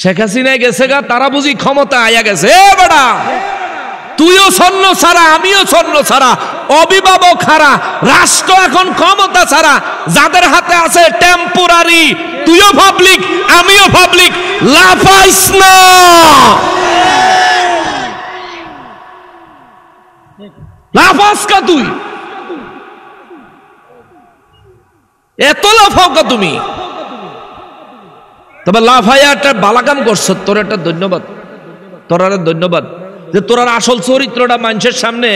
শেখ হাসিনায় গেছে গা, তারা বুঝি ক্ষমতা আয়া গেছে। এ বেটা, তুইও স্বর্ণ ছাড়া, আমিও স্বর্ণ ছাড়া, অভিভাবক হারা রাষ্ট্র এখন ক্ষমতা ছাড়া, যাদের হাতে আছে টেম্পোরারি। তুইও পাবলিক, আমিও পাবলিক, লাফাইস না। লাফাস কা তুই? এত লাফাও কা তুমি? তবে লাফাইয়া একটা বালাকাম করছো, তোর একটা ধন্যবাদ, তোরারে ধন্যবাদ যে তোরার আসল চরিত্রটা মানুষের সামনে,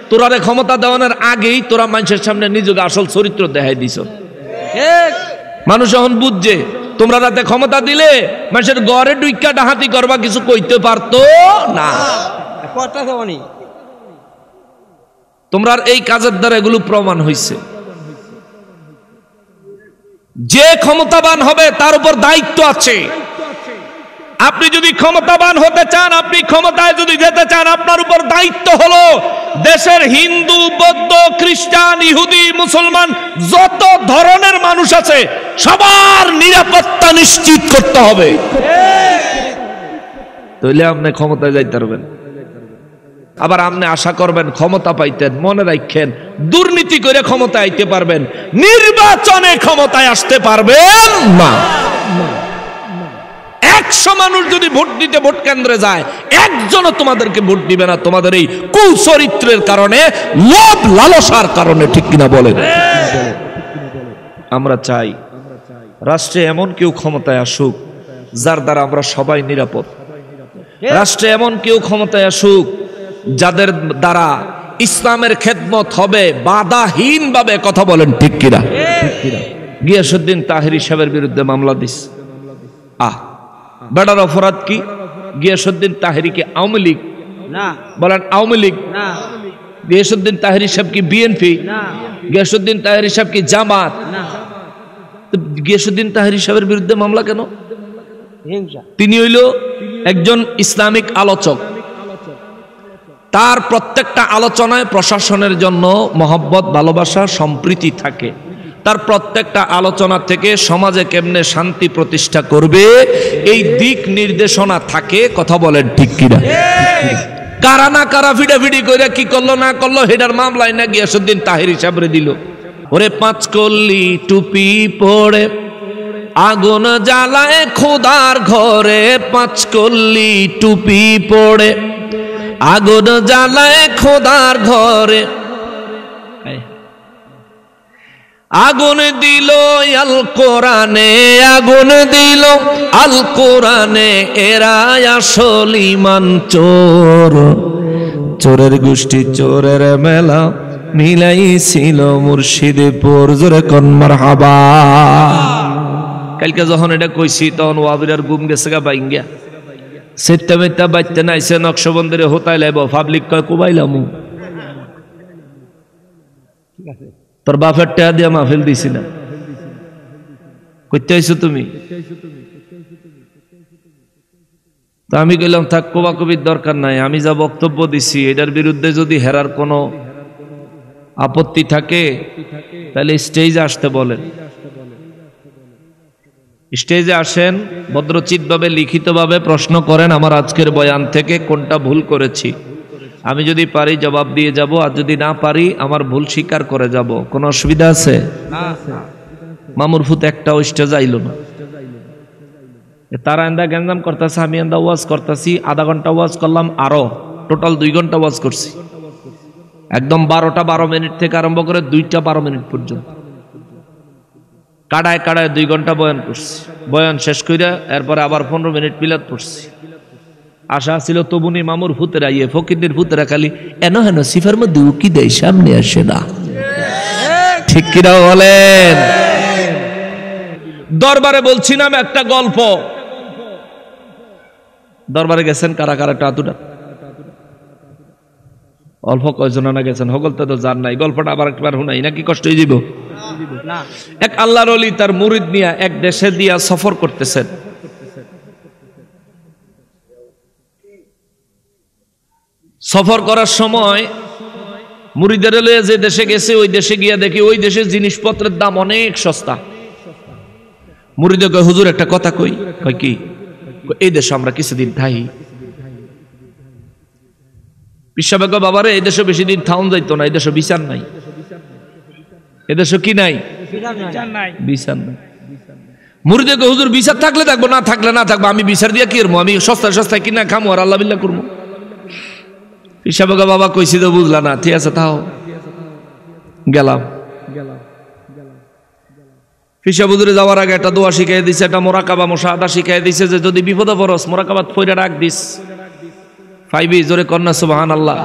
তোরারে ক্ষমতা দেওয়ানোর আগেই তোরা মানুষের সামনে নিজেকে আসল চরিত্র দেখাই দিছ। মানুষ এখন বুঝছে তোমরা রাতে ক্ষমতা দিলে মানুষের ঘরে ডুইকা ডাহাতি করবা, কিছু কইতে পারতো না। তোমরা এই কাজের দ্বারা এগুলো প্রমাণ হয়েছে। যে ক্ষমতাবান হবে তার উপর দায়িত্ব আছে। আপনি যদি ক্ষমতাবান হতে চান, আপনি ক্ষমতায় যদি যেতে চান, আপনার উপর দায়িত্ব হলো দেশের হিন্দু, বৌদ্ধ, খ্রিস্টান, ইহুদি, মুসলমান যত ধরনের মানুষ আছে সবার নিরাপত্তা নিশ্চিত করতে হবে। তাহলে আপনি ক্ষমতায় যাইতে পারবেন। আবার আপনি আশা করবেন ক্ষমতা পাইতেন, মনে রাখেন দুর্নীতি করে ক্ষমতায় আইতে পারবেন, নির্বাচনে ক্ষমতায় আসতে পারবেন না। 100 মানুষ যদি ভোট দিতে ভোট কেন্দ্রে যায়, একজনও তোমাদেরকে ভোট দিবে না, তোমাদের এই কুচরিত্রের কারণে, লোভ লালসার কারণে। ঠিক কিনা বলেন? আমরা চাই রাষ্ট্রে এমন কেউ ক্ষমতায় আসুক যার দ্বারা আমরা সবাই নিরাপদ। রাষ্ট্রে এমন কেউ ক্ষমতায় আসুক যাদের দ্বারা ইসলামের খেদমত হবে বাধাহীন ভাবে। কথা বলেন ঠিক কিনা? গিয়াসউদ্দিন তাহেরী সাহেবের বিরুদ্ধে মামলা দিস। বেটার অপরাধ কি? গিয়াসউদ্দিন তাহেরীকে আওয়ামী লীগ না বলেন, আওয়ামী লীগ না। গিয়াসউদ্দিন তাহেরী সাহেব কি বিএনপি না? গিয়াসউদ্দিন তাহেরী সাহেব কি জামাত না? গিয়াসউদ্দিন তাহেরী সাহেবের বিরুদ্ধে মামলা কেন? তিনি হইল একজন ইসলামিক আলোচক। তার প্রত্যেকটা আলোচনায় প্রশাসনের জন্য মহব্বত, ভালোবাসা, সম্প্রীতি থাকে। তার প্রত্যেকটা আলোচনা থেকে সমাজে কেমনে শান্তি প্রতিষ্ঠা করবে এই দিক নির্দেশনা থাকে। কথা বলেন ঠিক কিনা? কারা না কারা ফিডাফিডি করে কি করলো না করলো হেডার মামলায় না গিয়াসউদ্দিন তাহেরী সাহেবরে দিল। ওরে 5 কলি টুপি পড়ে আগুন জ্বালায় খোদার ঘরে, 5 কলি টুপি পড়ে আগুন জ্বালায় খোদার ঘরে, আগুন দিল আল কোরআনে, আগুন দিল আল কোরআনে, এরা আসল ঈমান চোর। চোরের গোষ্ঠী চোরের মেলা মিলাইছিল মুর্শিদপুর। জোরে কোন মারহাবা। কালকে যখন এটা কইছি তখন ওয়াবিরার গুম গেছে গা বাইঙ্গা, সেটা মেটা বাইতে নাইছে নকশবন্দিরে হোতাই লাইব। পাবলিক কয় কুবাইলামু, তোর বাপের টাকা দিয়া মাহফিল দিছি না, কইতে আইছো তুমি? তা আমি কইলাম থাক, কোবাকুবির দরকার নাই, আমি যা বক্তব্য দিছি এটার বিরুদ্ধে যদি হেরার কোনো আপত্তি থাকে তাহলে স্টেজে আসতে বলেন। স্টেজে আসেন, ভদ্রচিতভাবে লিখিতভাবে প্রশ্ন করেন আমার আজকের বয়ান থেকে কোনটা ভুল করেছি। আমি যদি পারি জবাব দিয়ে যাব, আর যদি না পারি আমার ভুল স্বীকার করে যাব। কোনো অসুবিধা আছে? মামুর ফুত একটা স্টেজ আইল না, তারা এন্দা গ্যাঞ্জাম করতেছে, আমি এন্দা ওয়াজ করতেছি, আধা ঘন্টা ওয়াজ করলাম, আরো টোটাল 2 ঘন্টা ওয়াজ করছি। একদম 12টা 12 মিনিট থেকে আরম্ভ করে 2টা 12 মিনিট পর্যন্ত কাড়ায় কাড়ায় 2 ঘন্টা বয়ান করছি। বয়ান শেষ কইরা এরপরে আবার 15 মিনিট মিলাদ পড়ছি। আশা ছিল তবুনি মামুর ফুতেরা ইয়ে ফকিরদের ফুতেরা খালি এন হেন সিফার মধ্যে উকি দেয়, সামনে আসে না। ঠিক কিনা বলেন? দরবারে বলছিলাম একটা গল্প। দরবারে গেছেন কারা কারা? টাতুটা অল্প কয়জন না গেছেন? হগলতে তো জান নাই। গল্পটা আবার একবার শুনাই নাকি কষ্ট হয়ে যাব? এক আল্লাহর ওলি তার মুরিদ নিয়ে এক দেশে দিয়া সফর করতেছেন। সফর করার সময় মুরিদের লয়ে যে দেশে গেছে ওই দেশে গিয়া দেখি ওই দেশের জিনিসপত্রের দাম অনেক সস্তা। মুরিদে কয় হুজুর একটা কথা কই। কয় কি? এই দেশে আমরা কিছুদিন থাই। পিসাবেগ বাবারে এই দেশে বেশি দিন থাউন যাইতো না, এই দেশে বিচার নাই, এদেশে কি নাই, বিচার নাই। মুরিদে হুজুর বিচার থাকলে থাকবো, না থাকলে না থাকবো, আমি বিচার দিয়ে কি করবো, আমি সস্তায় সস্তায় কিনা খামো আর আল্লাহ বিল্লাহ করবো। পিসাবেগ বাবা কইছি তো বুঝলা না, ঠিক আছে তাও গেলাম। পিসা বুজুরে যাওয়ার আগে একটা দোয়া শিখাই দিছে, একটা মোরাকাবা মুশাহাদা শিখাই দিছে যে যদি বিপদে পড়স মোরাকাবাত পয়রা রাখ দিস, পাইবি। জোরে কন্যা সুবহানাল্লাহ।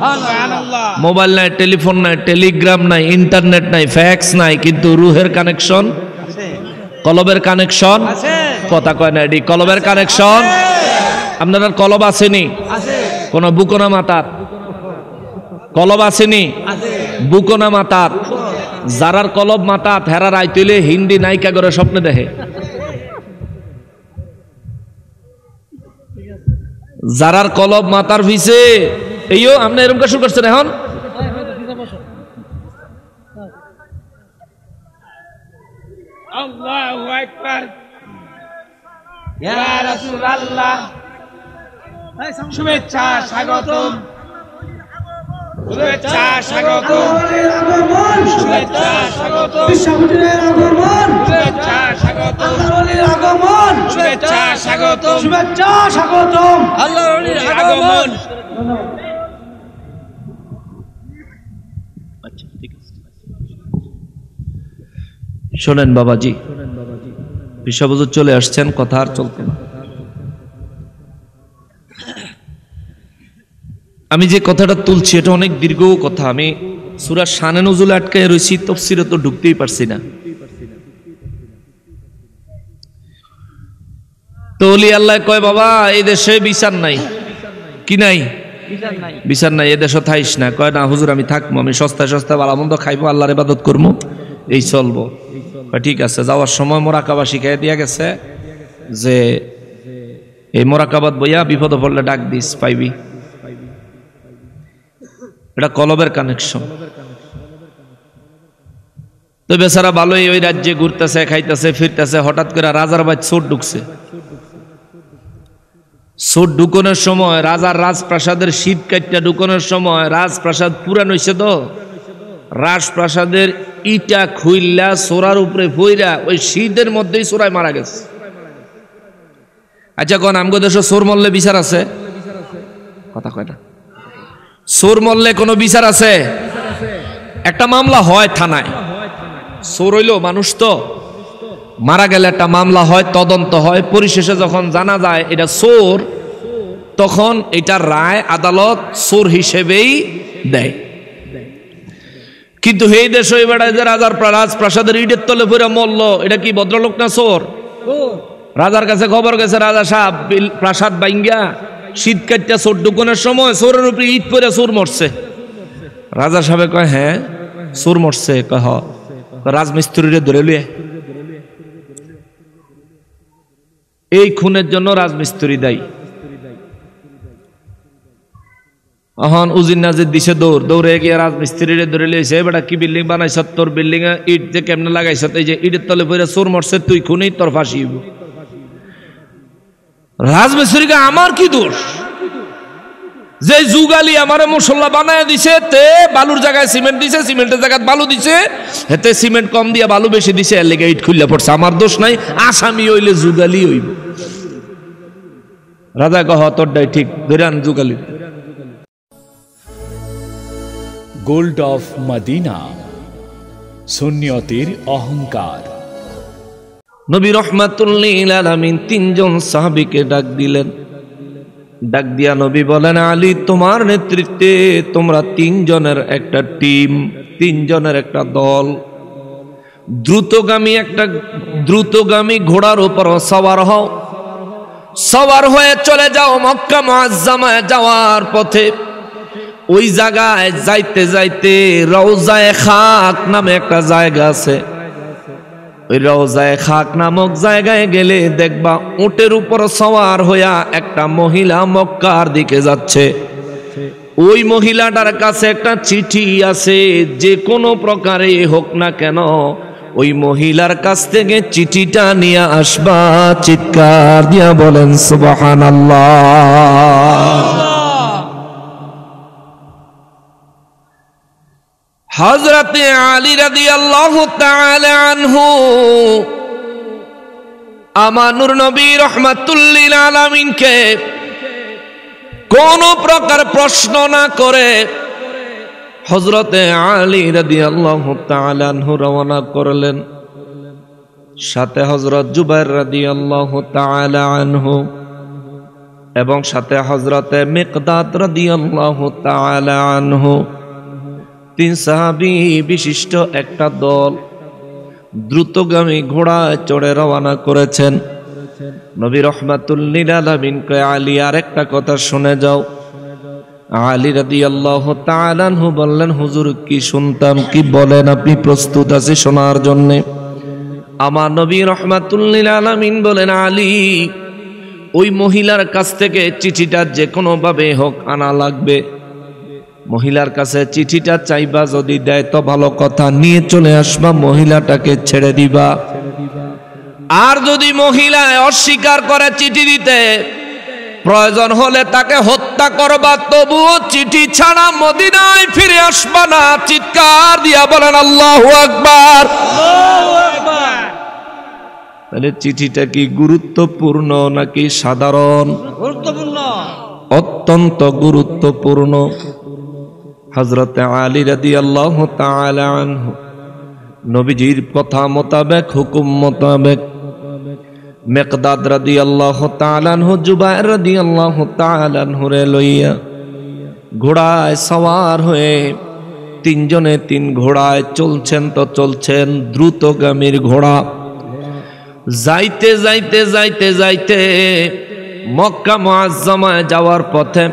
মোবাইল নাই, টেলিফোন নাই, টেলিগ্রাম নাই, ইন্টারনেট নাই, ফ্যাক্স নাই, কিন্তু রুহের কানেকশন, কলবের কানেকশন, কথা কয় না, এডি কলবের কানেকশন। আপনার কলব আসেনি? কোন বুকনা মাতার কলব আসেনি? বুকনা মাতার যারার কলব মাতা হেরার আইতলে হিন্দি নায়িকা করে স্বপ্নে দেখে, যারার কলব মাতার ভিসে এইও আপনি এরকম শুরু করছেন এখন। আল্লাহু আকবার, ইয়া রাসূলুল্লাহ, শুভেচ্ছা স্বাগতম, শুভেচ্ছা স্বাগতম, শুভেচ্ছা স্বাগতম, শুভেচ্ছা স্বাগতম, শুভেচ্ছা স্বাগতম, শুভেচ্ছা স্বাগতম, আল্লাহর আগমন। আচ্ছা ঠিক আছে, শোনেন বাবাজি, পিসা হুজুর চলে আসছেন, কথা আর চলতে না। আমি যে কথাটা তুলছি এটা অনেক দীর্ঘ কথা, আমি সূরা শানে নজুলে আটকায় রয়েছি, তাফসীরে তো ঢুকতেই পারছি না। তো ওলি আল্লাহ কয় বাবা এই দেশে বিচার নাই, কি নাই, বিচার নাই, এ দেশে থাইস না। কয় না হুজুর আমি থাকবো, আমি সস্তায় সস্তায় ভালো মন্দ খাইবো, আল্লাহর ইবাদত করবো, এই চলবো। ঠিক আছে, যাওয়ার সময় মোরাকাবা শিখাই দিয়া গেছে যে এই মোরাকাবাত বইয়া বিপদে পড়লে ডাক দিস, পাইবি। এটা কলবের কানেকশন। তো বেচারা ভালোই ওই রাজ্যে ঘুরতেছে, খাইতেছে, ফিরতেছে, হঠাৎ করে রাজার বাড়ি চোর ঢুকছে। চোর ঢুকনের সময় রাজার রাজপ্রাসাদের শীত কাটটা ঢুকনের সময় রাজপ্রাসাদ পুরান হইছে, তো রাজপ্রাসাদের ইটা খুইল্লা সোরার উপরে ফইরা ওই শীতের মধ্যেই সোরায় মারা গেছে। আচ্ছা কোন আমগো দেশে চোর মরলে বিচার আছে? কথা কয় না। চোর মরলে কোনো বিচার আছে? একটা মামলা হয় থানায়, চোর হইলো মানুষ, তো মারা গেলে একটা মামলা হয়, তদন্ত হয়, পরিশেষে যখন জানা যায় এটা চোর, তখন এটা রায় আদালত চোর হিসেবেই দেয়। কিন্তু এই দেশ ওই বেড়ায় যে রাজার রাজপ্রাসাদের ইটের তলে পড়ে মরল, এটা কি ভদ্রলোক না চোর? রাজার কাছে খবর গেছে, রাজা সাহেব প্রাসাদ বাইঙ্গা শীত কাটটা চোর ঢুকনের সময় চোরের উপরে ইট পরে চোর মরছে। রাজা সাহেব কয় হ্যাঁ চোর মরছে? কয় রাজমিস্ত্রিরে ধরে লুয়ে। এই খুনের জন্য রাজমিস্ত্রি দায়ী। এখন উজির নাজির দিছে দৌড়, দৌড়ে গিয়ে রাজমিস্ত্রিরে ধরে লিয়েছে, বেটা কি বিল্ডিং বানাইছ, তোর বিল্ডিং এ ইট যে কেমনে লাগাইছ, এই যে ইটের তলে পড়ে চোর মরছে, তুই খুনি, তোর ফাঁসি হইব। রাজমিস্ত্রিকে আমার কি দোষ যে যুগালি আমারে মশলা বানায় দিছে, তে বালুর জায়গায় সিমেন্ট দিছে, সিমেন্টের জায়গায় বালু দিছে, হেতে সিমেন্ট কম দিয়া বালু বেশি দিছে, এর লেগে ইট খুললে পড়ছে, আমার দোষ নাই, আসামি হইলে যুগালি হইব। রাজা কহ তোরটাই ঠিক, ধরে আন যুগালি। গোল্ড অফ মদিনা, সুন্নিয়তের অহংকার। নবী রাহমাতুল লিল আলামিন তিনজন সাহাবীকে ডাক দিলেন। ডাক দিয়া নবী বলেন, আলী তোমার নেতৃত্বে তোমরা তিনজনের একটা টিম, তিনজনের একটা দল, দ্রুতগামী ঘোড়ার উপর সওয়ার হও, সওয়ার হয়ে চলে যাও মক্কা মুআজ্জামায় যাওয়ার পথে। ওই জায়গায় যাইতে যাইতে রওজায়ে খাক নামে একটা জায়গা আছে, ওই রওজায়ে খাক নামক জায়গায় গেলে দেখবা উটের উপর সওয়ার হইয়া একটা মহিলা মক্কার দিকে যাচ্ছে। ওই মহিলাটার কাছে একটা চিঠি আছে, যে কোনো প্রকারে হোক না কেন ওই মহিলার কাছ থেকে চিঠিটা নিয়ে আসবা। চিৎকার দিয়া বলেন সুবহানাল্লাহ। হযরতে আলী রাদিয়াল্লাহু তাআলা আনহু আমার নূর নবী রাহমাতুল লিল আলামিনকে কোন প্রকার প্রশ্ন না করে হযরতে আলী রাদিয়াল্লাহু তাআলা আনহু রওনা করলেন। সাথে হযরত জুবাইর রাদিয়াল্লাহু তাআলা আনহু এবং সাথে হযরতে মিকদাদ রাদিয়াল্লাহু তাআলা আনহু, তিন সাহাবী বিশিষ্ট একটা দল দ্রুতগামী ঘোড়ায় চড়ে রওনা করেছেন। নবী রাহমাতুল লিল আলামিন কয়, আলী আরেকটা কথা শুনে যাও। আলী রাদিয়াল্লাহু তাআলা আনহু বললেন, হুজুর কি শুনতাম, কি বলেন, আপনি প্রস্তুত আছেন শোনার জন্য? আমার নবী রাহমাতুল লিল আলামিন বলেন, আলী ওই মহিলার কাছ থেকে চিঠিটা যে কোনো ভাবে হোক আনা লাগবে। মহিলার কাছে চিঠিটা চাইবা, যদি দেয় তো ভালো কথা, নিয়ে চলে আসবা, মহিলাটাকে ছেড়ে দিবা। আর যদি মহিলা অস্বীকার করে চিঠি দিতে, প্রয়োজন হলে তাকে হত্যা করবা, তবুও চিঠি ছাড়া মদিনায় ফিরে আসবা না। চিৎকার দিয়া বলেন আল্লাহু আকবার। তাহলে চিঠিটা কি গুরুত্বপূর্ণ নাকি সাধারণ? গুরুত্বপূর্ণ, অত্যন্ত গুরুত্বপূর্ণ। হযরতে আলী রাদিয়াল্লাহু তাআলা আনহু নবীজির কথা মোতাবেক, হুকুম মোতাবেক মিকদাদ রাদিয়াল্লাহু তাআলা আনহু, জুবাইর রাদিয়াল্লাহু তাআলা আনহু রে লইয়া ঘোড়ায় সওয়ার হয়ে তিনজনে তিন ঘোড়ায় চলছেন। তো চলছেন দ্রুতগামীর ঘোড়া। যাইতে যাইতে যাইতে যাইতে মক্কা মুআজ্জামায় যাওয়ার পথে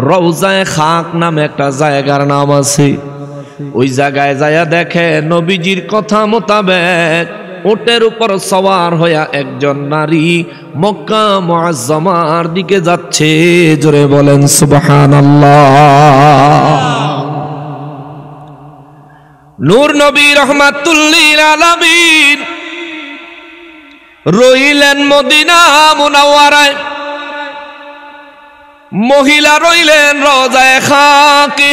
রওজায়ে খাক নামে একটা জায়গার নাম আছে। ওই জায়গায় যায়া দেখে নবীজির কথা মোতাবেক উটের উপর সওয়ার হইয়া একজন নারী মক্কা মুআজ্জামার দিকে যাচ্ছে। জোরে বলেন সুবহানাল্লাহ। নূর নবী রাহমাতুল লিল আলামিন রইলেন মদিনা মুনাওয়ারায়, মহিলা রইলেন রওজায়ে খাকে।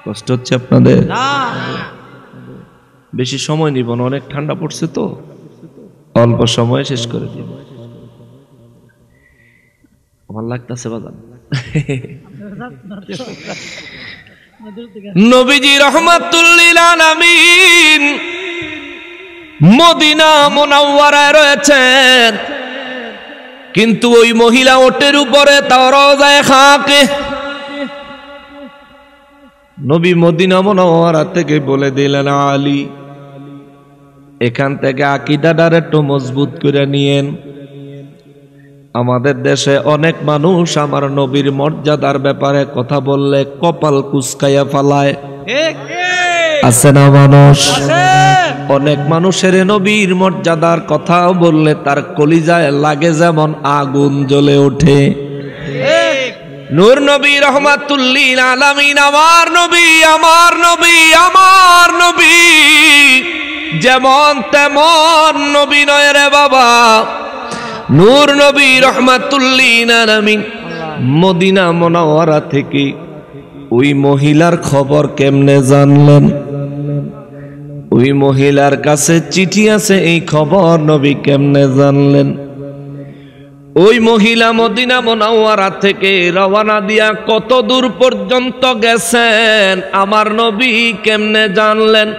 কষ্ট হচ্ছে আপনাদের? বেশি সময় নিব না, অনেক ঠান্ডা পড়ছে তো, অল্প সময়ে শেষ করে দিব। আমার লাগতেছে বাজান। নবীজি রাহমাতুল লিল আলামিন মদিনা মুনাওয়ারায় রয়েছেন, কিন্তু ওই মহিলা ওটের উপরে তাও রওজায়ে খাকে। নবী মদিনা মুনাওয়ারা থেকে বলে দিলেন, আলী এখান থেকে আকীদাটার একটু মজবুত করে নিয়েন। আমাদের দেশে অনেক মানুষ আমার নবীর মর্যাদার ব্যাপারে কথা বললে কপাল কুঁচকাইয়া ফালায়। আছে না মানুষ? অনেক মানুষের নবীর মর্যাদার কথা বললে তার কলিজায় লাগে যেমন আগুন জ্বলে ওঠে। নূর নবী রাহমাতুল লিল আলামিন, আমার নবী, আমার নবী, আমার নবী যেমন তেমন নবী নয় রে বাবা। নূর নবী রাহমাতুল লিল আলামিন মদিনা মুনাওয়ারা থেকে ওই মহিলার খবর কেমনে জানলেন? ওই মহিলার কাছে চিঠি আছে, এই খবর নবী কেমনে জানলেন? ওই মহিলা মদিনা মুনাওয়ারা থেকে রওনা দিয়া কত দূর পর্যন্ত গেছেন আমার নবী কেমনে জানলেন?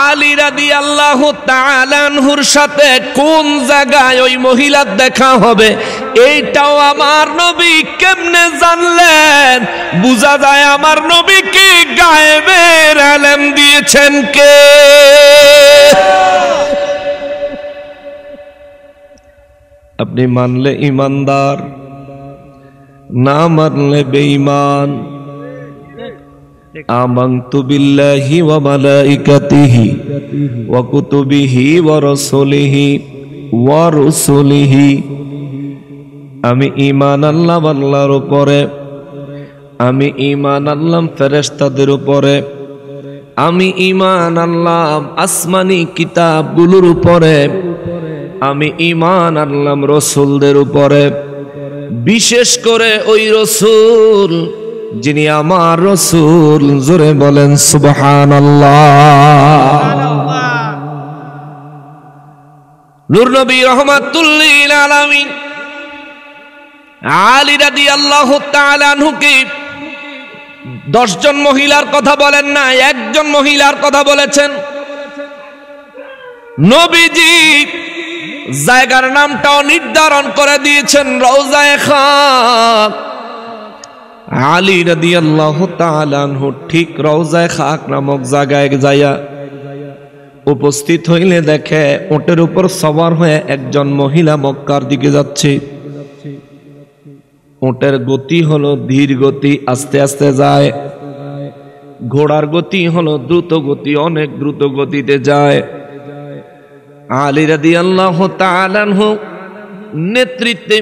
আলী রাদিয়াল্লাহু তাআলা আনহুর সাথে কোন জায়গায় ওই মহিলার দেখা হবে এইটাও আমার নবী কেমনে জানলেন? বুঝা যায় আমার নবীকে গায়েবের ইলম দিয়েছেন কে? আপনি মানলে ইমানদার, না মানলে বেঈমান। আমানতু বিল্লাহি ওয়া মালাইকাতিহি ওয়া কুতুবিহি ওয়া রাসূলিহি, আমি ঈমান আনলাম আল্লাহর উপরে, আমি ঈমান আনলাম ফেরেশতাদের উপরে, আমি ঈমান আনলাম আসমানি কিতাবগুলোর উপরে, আমি ঈমান আনলাম রাসূলদের উপরে, বিশেষ করে ওই রাসূল যিনি আমার রাসূল। জোরে বলেন সুবহানাল্লাহ। নূর নবী রাহমাতুল লিল আলামিন আলী রাদিয়াল্লাহু তাআলা আনহুকে 10 জন মহিলার কথা বলেন না, একজন মহিলার কথা বলেছেন। নবীজি জায়গার নামটাও নির্ধারণ করে দিয়েছেন, রওজায়ে খাক। আলী রাদিয়াল্লাহু তাআলা আনহু ঠিক রওজায়ে খাক নামক জায়গায় যায়া উপস্থিত হইলে দেখে উটের উপর সওয়ার হয়ে একজন মহিলা মক্কার দিকে যাচ্ছে। উটের গতি হলো ধীর গতি, আস্তে আস্তে যায়। ঘোড়ার গতি হলো দ্রুত গতি, অনেক দ্রুত গতিতে যায়। আলী রাদিয়াল্লাহু তাআলা আনহু নেতৃত্বে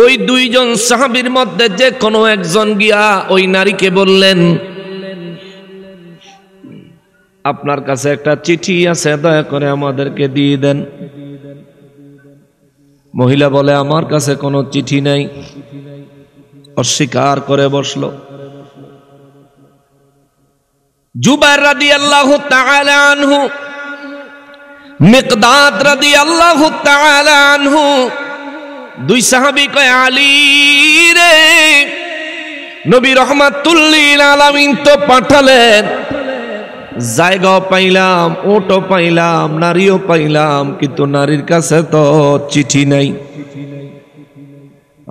ওই 2 জন সাহাবীর মধ্যে যে কোনো একজন গিয়া ওই নারীকে বললেন, আপনার কাছে একটা চিঠি আছে, দয়া করে আমাদেরকে দিয়ে দেন। মহিলা বলে, আমার কাছে কোনো চিঠি নাই, অস্বীকার করে বসলো। জুবাইর রাদিয়াল্লাহু তাআলা আনহু, মিকদাদ রাদিয়াল্লাহু তাআলা আনহু, 2 সাহাবী কয়, আলী রে, নবী রাহমাতুল লিল আলামিন তো পাঠালেন, জায়গাও পাইলাম, ওটো পাইলাম, নারীও পাইলাম, কিন্তু নারীর কাছে তো চিঠি নাই।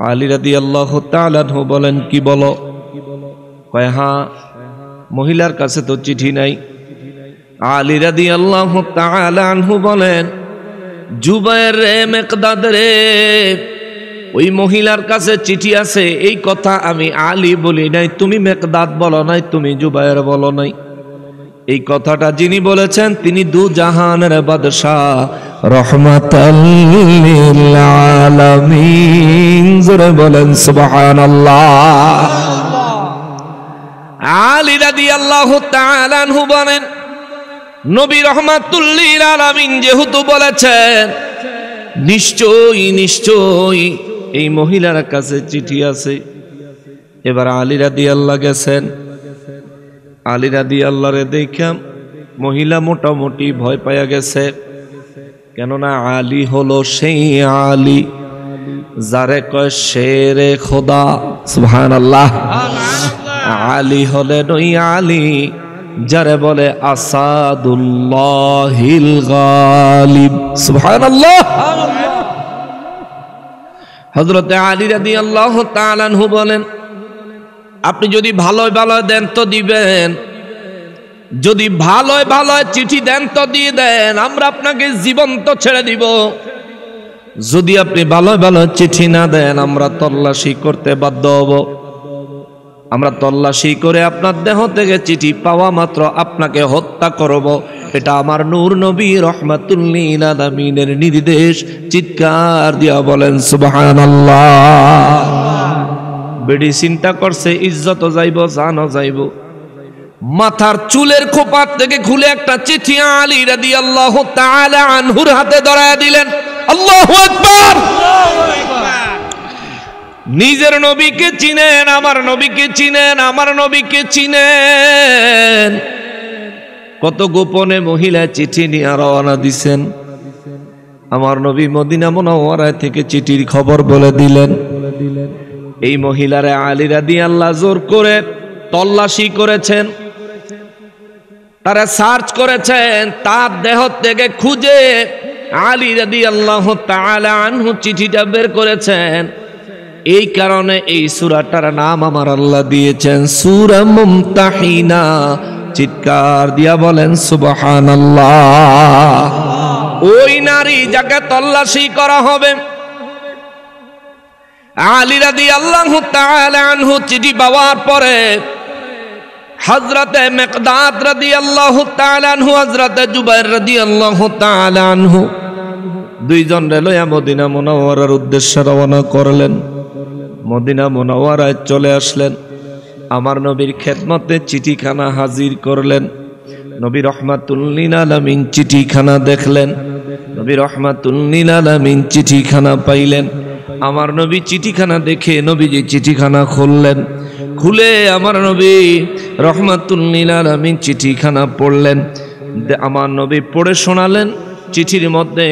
আলী রাদিয়াল্লাহু তাআলা আনহু বলেন, কি বলো? কয়, হ্যাঁ, মহিলার কাছে তো চিঠি নাই। আলী রাদিয়াল্লাহু তাআলা আনহু বলেন, জুবাইর রে, মিকদাদ রে, ওই মহিলার কাছে চিঠি আছে এই কথা আমি আলী বলি নাই, তুমি মিকদাদ বলো নাই, তুমি জুবাইর বলো নাই। এই কথাটা যিনি বলেছেন তিনি 2 জাহানের বাদশাহ, রাহমাতাল লিল আলামিন। জোরে বলেন সুবহানাল্লাহ। আলী রাদিয়াল্লাহু তাআলা আনহু বলেন, নবী রাহমাতুল লিল আলামিন যেহেতু বলেছেন, নিশ্চয়ই নিশ্চয়ই এই মহিলার কাছে চিঠি আছে। এবার আলী রাদিয়াল্লাহু গেছেন। আলী রাদিয়াল্লাহু দেখে মহিলা মোটামুটি ভয় পাইয়া গেছে, কেননা আলী হলো সেই আলী যারে কয় শেরে খোদা। সুবহানাল্লাহ। আলী হলেন ওই আলী যারে বলে আসাদুল্লাহিল গালিব। সুবহানাল্লাহ। হযরত আলী রাদিয়াল্লাহু তাআলা আনহু বলেন, আপনি যদি ভালোই ভালো দেন তো দিবেন, যদি ভালোই ভালো চিঠি দেন তো দিয়ে দেন, আমরা আপনাকে জীবন্ত ছেড়ে দিব। যদি আপনি ভালোই ভালো চিঠি না দেন, আমরা তল্লাশি করতে বাধ্য হব। আমরা তল্লাশি করে আপনার দেহ থেকে চিঠি পাওয়া মাত্র আপনাকে হত্যা করব। এটা আমার নূর নবী রাহমাতুল লিল আলামিনের নির্দেশ। চিৎকার দিয়া বলেন সুবহানাল্লাহ। বেডি চিন্তা করছে, ইজ্জত যাইব, জানও যাইব। মাথার চুলের খোপা থেকে খুলে একটা চিঠি আলী রাদিয়াল্লাহু তাআলা আনহুর হাতে ধরায় দিলেন। আল্লাহু আকবার। নিজের নবীকে চিনেন, আমার নবীকে চিনেন, আমার নবীকে চিনেন। কত গোপনে মহিলা চিঠি নিয়ে রওনা দিছেন। আমার নবী মদিনা মুনাওয়ারায় থেকে চিঠির খবর বলে দিলেন। এই মহিলারে আলী রাদিয়াল্লাহু জোর করে তল্লাশি করেছেন, তারা সার্চ করেছেন, তার দেহ থেকে খুঁজে আলী রাদিয়াল্লাহু তাআলা আনহু চিঠিটা বের করেছেন। এই কারণে এই সূরাটার নাম আমার আল্লাহ দিয়েছেন সূরা মুমতাহিনা। চিৎকার দিয়া বলেন সুবহানাল্লাহ। ওই নারী যাকে তল্লাশি করা হবে, আলী রাদিয়াল্লাহু তাআলা আনহু চিঠি পাওয়ার পরে হযরতে মিকদাদ রাদিয়াল্লাহু তাআলা আনহু, হযরতে জুবাইর রাদিয়াল্লাহু তাআলা আনহু 2 জন লইয়া মদিনা মুনাওয়ারার উদ্দেশ্যে রওনা করলেন। মদিনা মুনাওয়ারায় চলে আসলেন। আমার নবীর খেদমতে চিঠিখানা হাজির করলেন। নবী রহমাতুল লিল আলামিন চিঠিখানা দেখলেন। নবী রহমাতুল লিল আলামিন চিঠিখানা পাইলেন। আমার নবী চিঠিখানা দেখে নবীজি চিঠিখানা খুললেন। খুলে আমার নবী রহমাতুল লিল আলামিন চিঠিখানা পড়লেন। আমার নবী পড়ে শোনালেন। চিঠির মধ্যে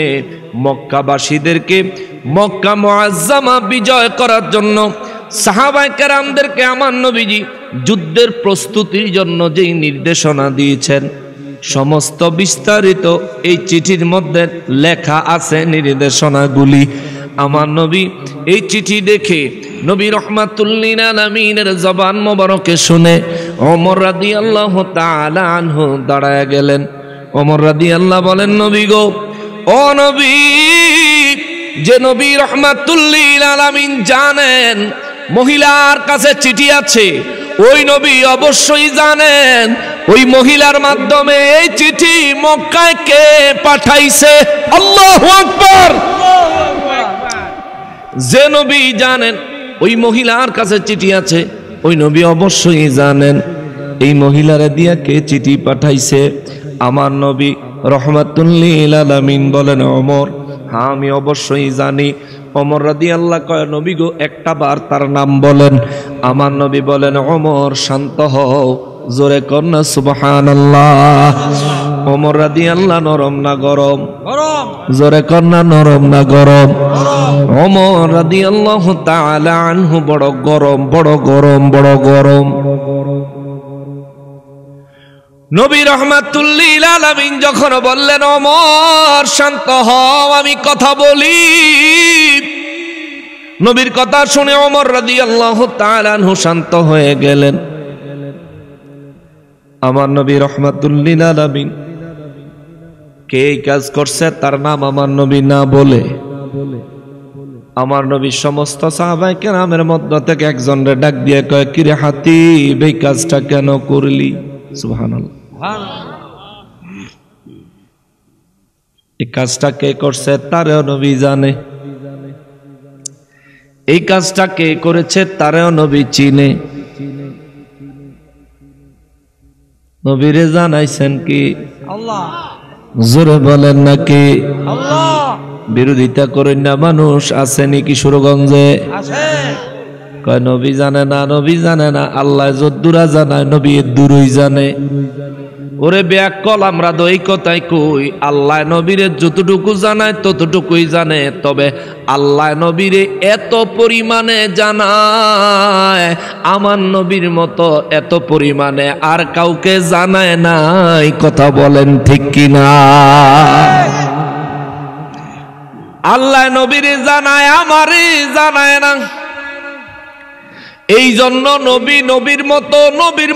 মক্কাবাসীদেরকে মক্কা মুআজ্জামা বিজয় করার জন্য সাহাবায়ে কেরামদেরকে আমার নবীজি যুদ্ধের প্রস্তুতির জন্য যেই নির্দেশনা দিয়েছেন সমস্ত বিস্তারিত এই চিঠির মধ্যে লেখা আছে নির্দেশনাগুলি। আমার নবী এই চিঠি দেখে নবী রহমাতুল লিল আলামিনের জবান মোবারকে শুনে ওমর রাদিয়াল্লাহু তাআলা আনহু দাঁড়ায় গেলেন। ওমর রাদিয়াল্লাহু বলেন, নবী গো, ও নবী, যে নবী রহমাতুল লিল আলামিন জানেন মহিলার কাছে চিঠি আছে, ওই নবী অবশ্যই জানেন ওই মহিলার মাধ্যমে এই চিঠি মক্কায় কে পাঠাইছে। আল্লাহু আকবার। যে নবী জানেন ওই মহিলার কাছে চিঠি আছে, ওই নবী অবশ্যই জানেন এই মহিলারে দিয়া কে চিঠি পাঠাইছে। আমার নবী রহমাতুল লিল আলামিন বলেন, ওমর, হ্যাঁ আমি অবশ্যই জানি। ওমর রাদিয়াল্লাহু কয়, নবী গো, একটা বার তার নাম বলেন। আমার নবী বলেন, ওমর শান্ত হও, জোরে কর না সুবহানাল্লাহ। ওমর রাদিয়াল্লাহু নরম না গরম? গরম। জোরে কর না নরম না গরম? ওমর রাদিয়াল্লাহু তাআলা আনহু বড় গরম, বড় গরম, বড় গরম। নবী রাহমাতুল লিল আলামিন যখন বললেন, ওমর শান্ত হও, আমি কথা বলি। নবীর কথা শুনে ওমর রাদিয়াল্লাহু তাআলা আনহু শান্ত হয়ে গেলেন। আমার নবী রাহমাতুল লিল আলামিন কে এই কাজ করছে তার নাম আমার নবী না বলে আমার নবী সমস্ত সাহাবায়ে কেরামের মধ্য থেকে একজনরে ডাক দিয়ে কয়, কিরে হাতীব, এই কাজটা কেন করলি? সুবহানাল্লাহ। এই কাজটা কে করছে তারেও নবী জানে। এই কাজটা কে করেছে তারেও নবী চিনে। নবীরে জানাইছেন কি? আল্লাহ। জোরে বলেন নাকি? আল্লাহ। বিরোধিতা করেন না মানুষ আসেনি কিশোরগঞ্জে? আছে। কয় নবী জানে না, নবী জানে না, আল্লাহ যদ্দুরা জানায় নবী দূরই জানে। ওরে ব্যাকল, আমরা তো এই কথাই কই, আল্লাহ নবীরে যতটুকু জানায় ততটুকুই জানে, তবে আল্লাহ নবীরে এত পরিমাণে জানায় আমার নবীর মতো এত পরিমাণে আর কাউকে জানায় নাই। কথা বলেন ঠিক কিনা? আল্লাহ নবীরে জানায়, আমারে জানায় না। এই জন্য নবী নবীর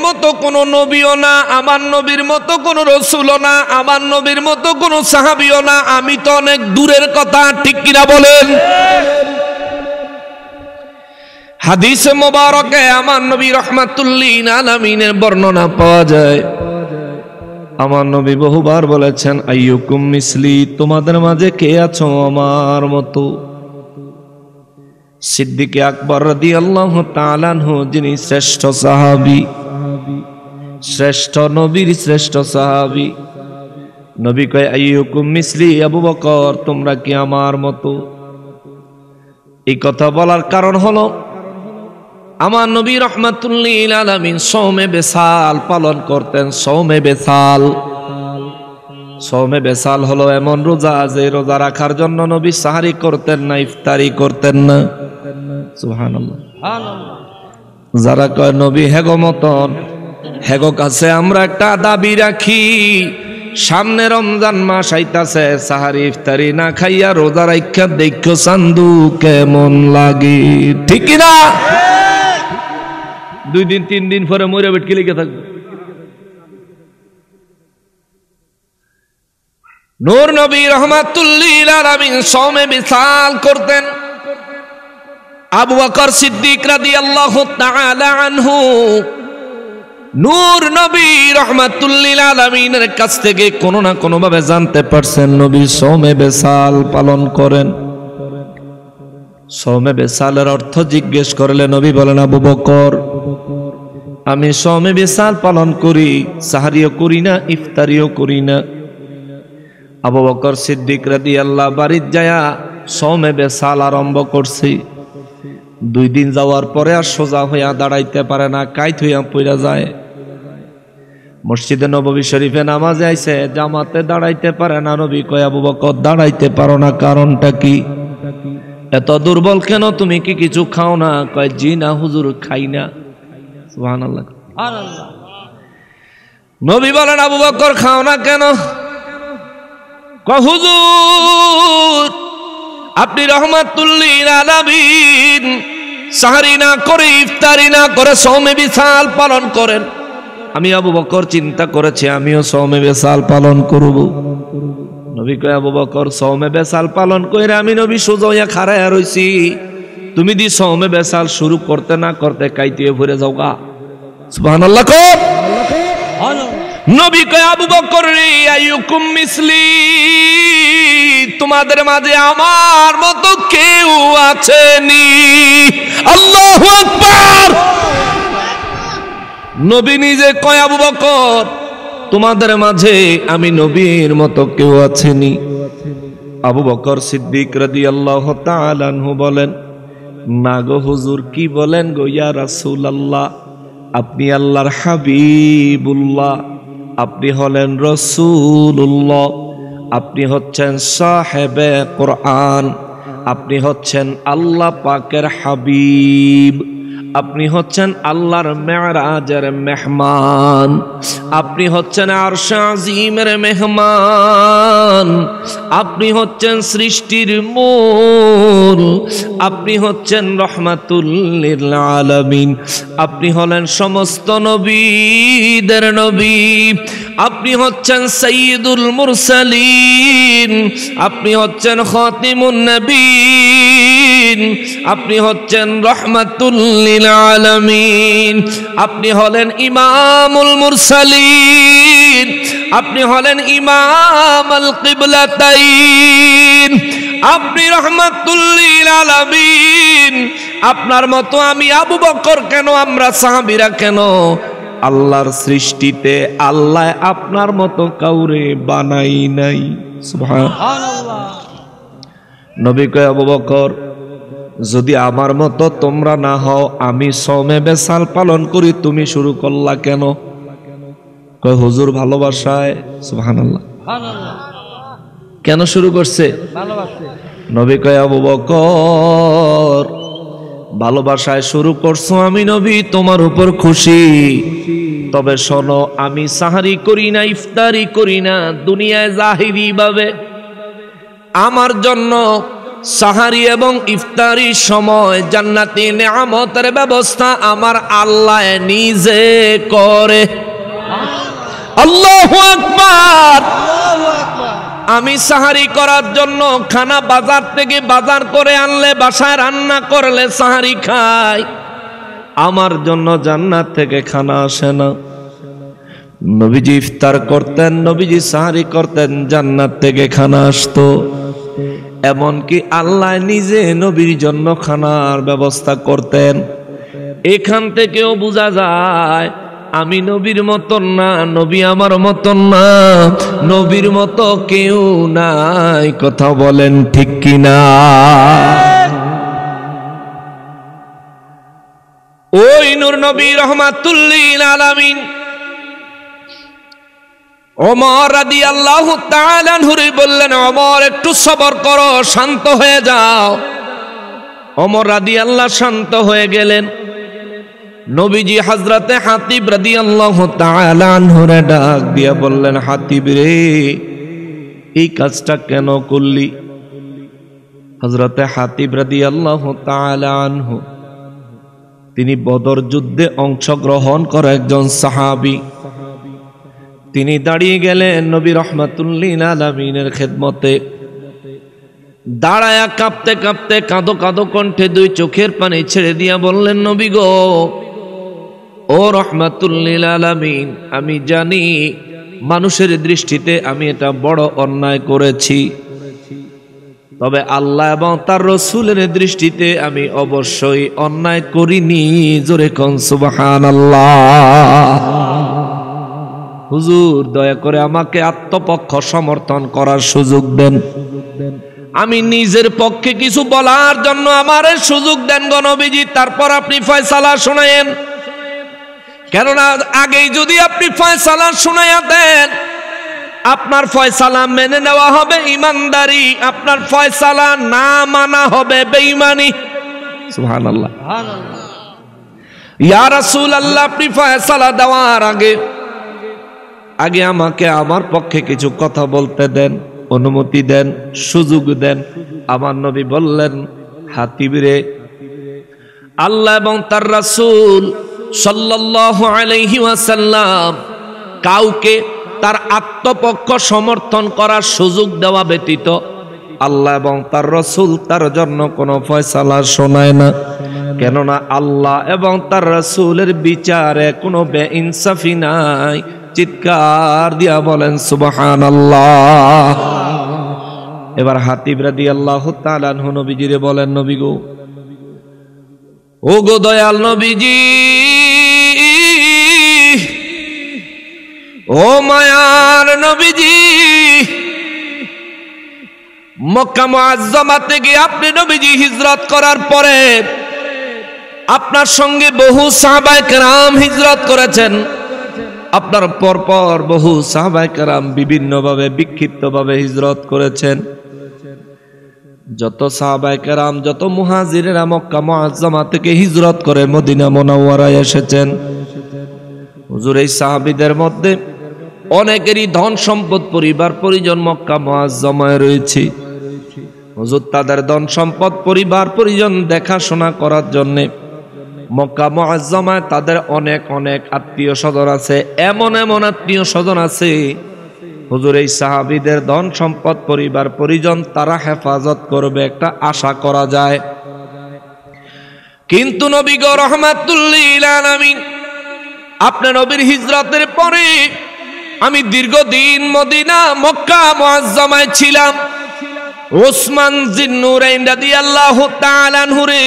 মতো কোন নবীও না, আমার নবীর মতো কোন রসুলও না, আমার নবীর মতো কোন সাহাবীও না। আমি তো অনেক দূরের কথা, ঠিক কিনা বলেন? হাদিসে মোবারকে আমার নবী রাহমাতুল লিল আলামিনের বর্ণনা পাওয়া যায়। আমার নবী বহুবার বলেছেন, আইয়ুকুম মিসলি, তোমাদের মাঝে কে আছো আমার মতো? সিদ্দিক আকবর রাদিয়াল্লাহু তাআলা আনহু, যিনি শ্রেষ্ঠ সাহাবী, শ্রেষ্ঠ নবীর শ্রেষ্ঠ সাহাবী, নবী কয়, আইয়ুকুম মিসলি, আবু বকর, তোমরা কি আমার মতো? এই কথা বলার কারণ হলো আমার নবী রাহমাতুল লিল আলামিন সওমে বেসাল পালন করতেন। সওমে বেসাল, সওমে বেসাল হলো এমন রোজা যে রোজা রাখার জন্য নবী সাহারি করতেন না, ইফতারি করতেন না। সুবহানাল্লাহ। যারা কয় নবী হেগো মতন, হেগো কাছে আমরা একটা দাবি রাখি, সামনে রমজান মাস আইতাছে, সাহারি ইফতারি না খাইয়া রোজা রাখা দেখো চান্দু কেমন লাগে, ঠিক কিনা? 2 দিন 3 দিন পরে মরে বেটকে লেগে থাকবে। নূর নবী রাহমাতুল লিল আলামিন সওমে বিসাল করতেন। আবু বকর সিদ্দিক রাদিয়াল্লাহু তাআলা আনহু নূর নবী রাহমাতুল লিল আলামিনের কাছ থেকে কোনো না কোনো ভাবে জানতে পারছেন নবী সওমে বিসাল পালন করেন। সওমে বিসালের অর্থ জিজ্ঞেস করলে নবী বলেন, আবু বকর, আমি সওমে বিসাল পালন করি, সাহারিও করি না, ইফতারিও করি না। আবু বকর সিদ্দিক রাদিয়াল্লাহু বাড়িতে যায়া সওমে বিসাল আরম্ভ করছে। 2 দিন যাওয়ার পরে আর সোজা হইয়া দাঁড়াইতে পারে না, কাইত হইয়া পড়া যায়। মসজিদে নববী শরীফে নামাজে আইছে, জামাতে দাঁড়াইতে পারে না। নবী কয়, আবু বকর দাঁড়াইতে পারো না, কারণটা কি? এত দুর্বল কেন, তুমি কি কিছু খাও না? কয়, জি না হুজুর, খাই না। সুবহানাল্লাহ। নবী বলেন, আবু বকর খাও না কেন? কয়, হুজুর আপনি রাহমাতুল লিল আলামিন, সাহরি না করে ইফতারি না করে সওমে বিসাল পালন করেন। আমি আবু বকর চিন্তা করেছি আমিও সওমে বিসাল পালন করব। নবী কয়, আবু বকর সওমে বিসাল পালন কইরা আমি নবী সোজা হইয়া খাড়ায়া রইছি, তুমি দি সওমে বিসাল শুরু করতে না করতে কাইতে ভরে যাওগা। সুবহানাল্লাহ। কর নবী কয়, আবু বকর রে, আইয়ুকুম মিসলি, তোমাদের মাঝে আমার মতো কেউ আছেনি? আল্লাহু আকবার। নবী নিজে কয়, আবু বকর তোমাদের মাঝে আমি নবীর মতো কেউ আছেনি? আবু বকর সিদ্দিক রাদিয়াল্লাহু তাআলা আনহু বলেন, না গো হুজুর, কি বলেন গো ইয়া রাসূলুল্লাহ, আপনি আল্লাহর হাবিবুল্লাহ, আপনি হলেন রাসূলুল্লাহ, আপনি হচ্ছেন সাহেবে কোরআন, আপনি হচ্ছেন আল্লাহ পাকের হাবিব, আপনি হচ্ছেন আল্লাহর মেরাজের মেহমান, আপনি হচ্ছেন আরশ আজিমের মেহমান, আপনি হচ্ছেন সৃষ্টির মূল, আপনি হচ্ছেন রহমাতুল লিল আলামিন, আপনি হলেন সমস্ত নবীদের নবী, আপনি হচ্ছেন সাইয়্যিদুল মুরসালিন, আপনি হচ্ছেন খাতিমুন নবীন, আপনি হচ্ছেন রহমাতুল লিল আলামিন, আপনি হলেন ইমামুল মুরসালিন, আপনি হলেন ইমামুল কিবলাতাইন, আপনি রহমাতুল লিল আলামিন। আপনার মতো আমি আবু বকর কেন, আমরা সাহাবীরা কেন, আল্লাহর সৃষ্টিতে আল্লাহ আপনার মতো কাউরে বানাই নাই। সুবহানাল্লাহ। নবী কয়, আবু বকর যদি আমার মতো তোমরা না হও, আমি সওমে বিসাল পালন করি, তুমি শুরু করলা কেন? কয়, হুজুর ভালোবাসায়। সুবহানাল্লাহ। কেন শুরু করছে? নবী কয়, আবু বকর ভালোবাসায় শুরু করছো, আমি নবী তোমার উপর খুশি, তবে শোনো, আমি সাহারি করি না, ইফতারি করি না, দুনিয়ায় জাহিরি ভাবে আমার জন্য সাহারি এবং ইফতারির সময় জান্নাতি নেয়ামতের ব্যবস্থা আমার আল্লাহ নিজে করে। আল্লাহু আকবার। আমি সাহারি করার জন্য খানা বাজার থেকে বাজার করে আনলে, বাসায় রান্না করলে সাহারি খাই, আমার জন্য জান্নাত থেকে খানা আসে না। নবীজি ইফতার করতেন, নবীজি সাহারি করতেন, জান্নাত থেকে খানা আসতো। এমনকি আল্লাহ নিজে নবীর জন্য খানার ব্যবস্থা করতেন। এখান থেকেও বোঝা যায় আমি নবীর মতন না, নবী আমার মতন না, নবীর মতো কেউ নাই। কথা বলেন ঠিক কিনা? ওই নূর নবী রহমাতুল লিল আলামিন ওমর রাদিয়াল্লাহু তাআলা আনহুরে বললেন, ওমর একটু সবর করো, শান্ত হয়ে যাও। ওমর রাদিয়াল্লাহু শান্ত হয়ে গেলেন। নবীজি হযরতে হাতিব রাদিয়াল্লাহু তাআলা আনহুরে ডাক দিয়া বললেন, হাতিব রে, এই কাজটা কেন করলি? হযরতে হাতিব রাদিয়াল্লাহু তাআলা আনহু তিনি বদর যুদ্ধে অংশগ্রহণ করা একজন সাহাবী। তিনি দাঁড়িয়ে গেলেন নবী রাহমাতুল লিল আলামিনের খেদমতে। দাঁড়ায়া কাঁপতে কাঁপতে কাঁদো কাঁদো কণ্ঠে 2 চোখের পানি ছেড়ে দিয়া বললেন, নবী গো, ও রাহমাতুল লিল আলামিন, আমি জানি মানুষের দৃষ্টিতে আমি এটা বড় অন্যায় করেছি, তবে আল্লাহ এবং তার রাসূলের দৃষ্টিতে আমি অবশ্যই অন্যায় করিনি। জোরে কোন সুবহানাল্লাহ। হুজুর দয়া করে আমাকে আত্মপক্ষ সমর্থন করার সুযোগ দেন, আমি নিজের পক্ষে কিছু বলার জন্য আমারে সুযোগ দেন গো নবীজি, তারপর আপনি ফয়সালা শোনায়েন। কেননা আগেই যদি আপনি ফয়সালা শোনায়া দেন, আপনার ফয়সালা মেনে নেওয়া হবে ইমানদারি, আপনার ফয়সালা না মানা হবে বেঈমানি। সুবহানাল্লাহ। ইয়া রাসূলুল্লাহ, আপনি ফয়সালা দেওয়ার আগে আমাকে আমার পক্ষে কিছু কথা বলতে দেন, অনুমতি দেন, সুযোগ দেন। আমার নবী বললেন, হাতিব রে, আল্লাহ এবং তার রাসূল সাল্লাল্লাহু আলাইহি ওয়াসাল্লাম কাউকে তার আত্মপক্ষ সমর্থন করার সুযোগ দেওয়া ব্যতীত আল্লাহ এবং তার রাসূল তার জন্য কোনো ফয়সালা শোনায় না। কেননা আল্লাহ এবং তার রাসূলের বিচারে কোনো বেইনসাফি নাই। চিৎকার দিয়া বলেন সুবহানাল্লাহ। এবার হাতিব রাদিয়াল্লাহু তাআলা আনহু নবীজিরে বলেন, নবী গো, ও গো দয়াল নবীজি, ও মায়ার নবীজি, মক্কা মুআজ্জামা থেকে আপনি নবীজি হিজরত করার পরে আপনার সঙ্গে বহু সাহাবায়ে কেরাম হিজরত করেছেন। আপনার পরপর বহু সাহাবায়ে কেরাম বিভিন্নভাবে বিক্ষিপ্তভাবে হিজরত করেছেন। যত সাহাবায়ে কেরাম, যত মুহাজিরেরা মক্কা মুআজ্জামা থেকে হিজরত করে মদিনা মুনাওয়ারায় এসেছেন, হুজুর এই সাহাবীদের মধ্যে অনেকেরই ধন সম্পদ, পরিবার পরিজন মক্কা মুআজ্জামায় রয়েছে। হুজুর তাদের ধন সম্পদ, পরিবার পরিজন দেখাশোনা করার জন্য মক্কা মুআজ্জামায় তাদের অনেক অনেক আত্মীয় স্বজন আছে। এমন এমন আত্মীয় স্বজন আছে, হুজুর এই সাহাবীদের ধন সম্পদ, পরিবার পরিজন তারা হেফাজত করবে একটা আশা করা যায়। কিন্তু নবী গো রাহমাতুল লিল আলামিন, আপনি নবীর হিজরতের পরে আমি দীর্ঘদিন মদিনা মক্কা মুআজ্জামায় ছিলাম। ওসমান জিন্নুরাইন রাদিয়াল্লাহু তাআলা আনহু রে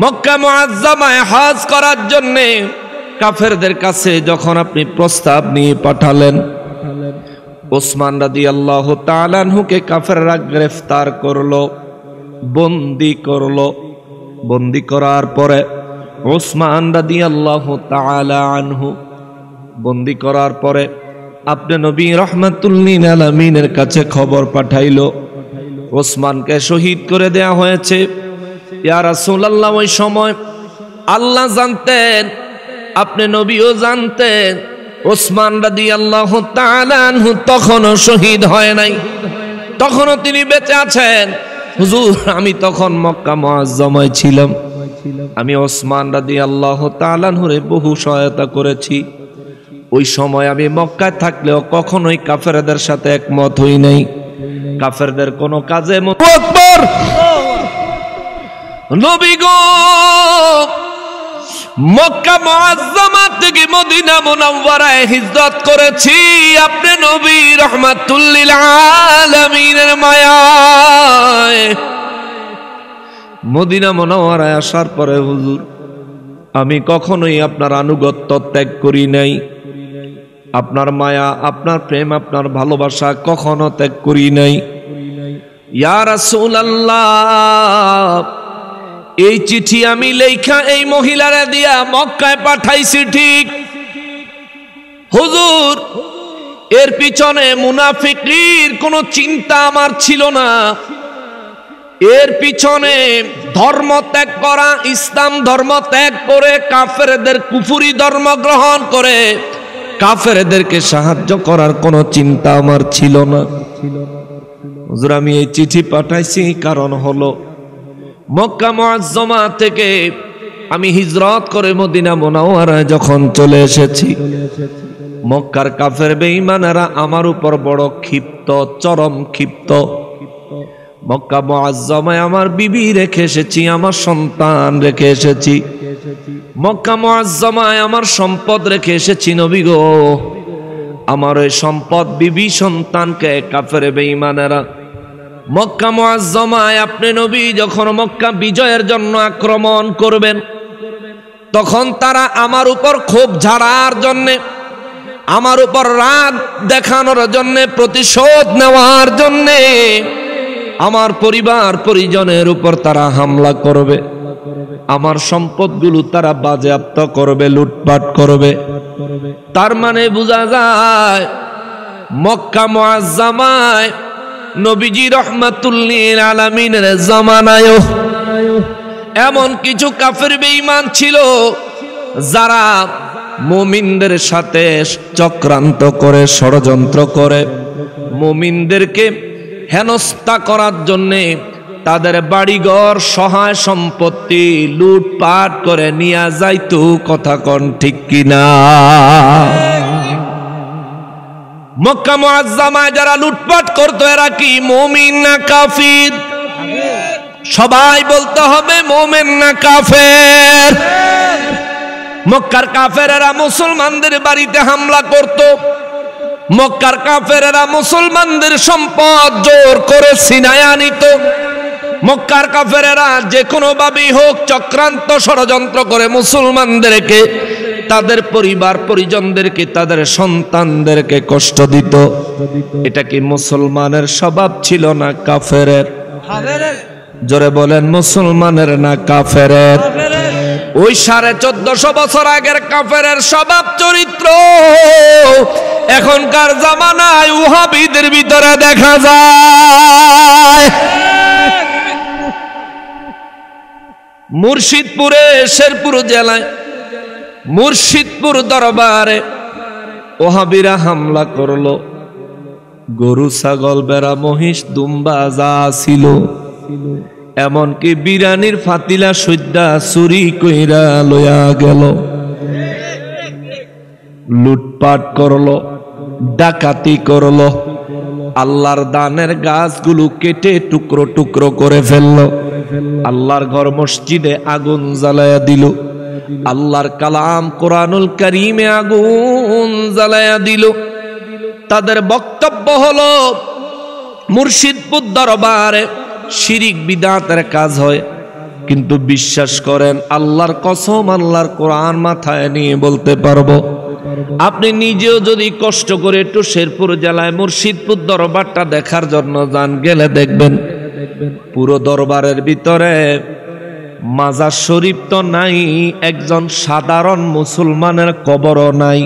মক্কা মুআজ্জামায় হজ করার জন্য কাফেরদের কাছে যখন আপনি প্রস্তাব নিয়ে পাঠালেন, ওসমান রাদিয়াল্লাহু তাআলা আনহুকে কাফেররা গ্রেফতার করলো, বন্দী করলো। বন্দী করার পরে ওসমান রাদিয়াল্লাহু তাআলা আনহু বন্দী করার পরে আপনি নবী রাহমাতুল লিল আলামিনের কাছে খবর পাঠাইলো, ওসমানকে শহীদ করে দেয়া হয়েছে। ইয়া রাসূলুল্লাহ, ওই সময় আল্লাহ জানতেন, আপনি নবীও জানতেন, ওসমান রাদিয়াল্লাহু তাআলা আনহু তখনও শহীদ হয় নাই, তখনও তিনি বেঁচে আছেন। হুজুর আমি তখন মক্কা মুআজ্জামায় ছিলাম, আমি ওসমান রাদিয়াল্লাহু তাআলা আনহুরে বহু সহায়তা করেছি। ওই সময় আমি মক্কায় থাকলেও কখনোই কাফেরদের সাথে একমত হই নাই, কাফেরদের কোনো কাজে। আকবার। নবী গো, মক্কা মুআজ্জামা থেকে মদিনা মুনাওয়ারায় হিজরত করেছি আপনি নবী রাহমাতুল লিল আলামিনের মায়ায়। মদিনা মুনাওয়ারায় আসার পরে হুজুর আমি কখনোই আপনার আনুগত্য ত্যাগ করি নাই, আপনার মায়া, আপনার প্রেম, আপনার ভালোবাসা কখনো ত্যাগ করি নাই। ইয়া রাসূলুল্লাহ, এই চিঠি আমি লেখা এই মহিলারে দিয়া মক্কায় পাঠাইছি ঠিক, হুজুর এর পিছনে মুনাফিকির কোনো চিন্তা আমার ছিল না। এর পিছনে ধর্ম ত্যাগ করা, ইসলাম ধর্ম ত্যাগ করে কাফেরদের কুফরি ধর্ম গ্রহণ করে কাফেরদেরকে সাহায্য করার কোনো চিন্তা আমার ছিল না। হুজুর আমি এই চিঠি পাঠাইছি কারণ হলো মক্কা মুআজ্জামা থেকে আমি হিজরত করে মদিনা মুনাওয়ারায় যখন চলে এসেছি, মক্কার কাফের বেঈমানেরা আমার উপর বড় ক্ষিপ্ত, চরম ক্ষিপ্ত। মক্কা মুআজ্জামায় আমার বিবি রেখে এসেছি, আমার সন্তান রেখে এসেছি, মক্কা মুআজ্জামায় আমার সম্পদ রেখে এসেছি। নবী গো, আমার ওই সম্পদ, বিবি, সন্তানকে কাফের বেঈমানেরা মক্কা মুআজ্জামায় আপনি নবী যখন মক্কা বিজয়ের জন্য আক্রমণ করবেন, তখন তারা আমার উপর ক্ষোভ ঝাড়ার জন্যে, আমার উপর রাগ দেখানোর জন্যে, প্রতিশোধ নেওয়ার জন্যে আমার পরিবার পরিজনের উপর তারা হামলা করবে, আমার সম্পদগুলো তারা বাজেয়াপ্ত করবে, লুটপাট করবে। তার মানে বোঝা যায় মক্কা মুআজ্জামায় নবীজি রাহমাতুল লিল আলামিনের জামানায়ও এমন কিছু কাফের বেঈমান ছিল যারা মুমিনদের সাথে চক্রান্ত করে, ষড়যন্ত্র করে মুমিনদেরকে হেনস্থা করার জন্যে তাদের বাড়িঘর সহায় সম্পত্তি লুটপাট করে নিয়ে যাইতো। কথা কোন ঠিক কিনা? মক্কা মুআজ্জামায় যারা লুটপাট করতো এরা কি মুমিন না কাফির? সবাই বলতে হবে মুমিন না কাফের? মক্কার কাফেরেরা মুসলমানদের বাড়িতে হামলা করত, মক্কার কাফেরেরা মুসলমানদের সম্পদ জোর করে ছিনায় আনিত, মক্কার কাফেরেরা যে কোনো ভাবেই হোক চক্রান্ত ষড়যন্ত্র করে মুসলমানদেরকে, তাদের পরিবার পরিজনদেরকে, তাদের সন্তানদেরকে কষ্ট দিত। এটা কি মুসলমানের স্বভাব ছিল না কাফেরের? জোরে বলেন, মুসলমানের না কাফেরের? ওই 1450 বছর আগের কাফেরের স্বভাব চরিত্র এখনকার জামানায় ওহাবীদের ভিতরে দেখা যায়। মুর্শিদপুরে, শেরপুর জেলায় মুর্শিদপুর দরবারে ওহাবীরা হামলা করলো। গরু, ছাগল, বেড়া, মহিষ, দুম্বা যা ছিল, এমনকি বিরানির ফাতিলা সৈদ্যা চুরি কইরা লইয়া গেল, লুটপাট করলো, ডাকাতি করলো, আল্লাহর দানের গাছগুলো কেটে টুকরো টুকরো করে ফেললো, আল্লাহর ঘর মসজিদে আগুন জ্বালায়া দিল, আল্লাহর কালাম কোরআনুল কারীমে আগুন জ্বালায়া দিল। তাদের বক্তব্য হলো মুর্শিদপুর দরবারে শিরিক বিদআতের কাজ হয়, কিন্তু বিশ্বাস করেন আল্লাহর কসম, আল্লাহর কোরআন মাথায় নিয়ে বলতে পারবো, আপনি নিজেও যদি কষ্ট করে একটু শেরপুর জেলায় মুর্শিদপুর দরবারটা দেখার জন্য যান, গেলে দেখবেন পুরো দরবারের ভিতরে মাজার শরীফ তো নাই, একজন সাধারণ মুসলমানের কবরও নাই,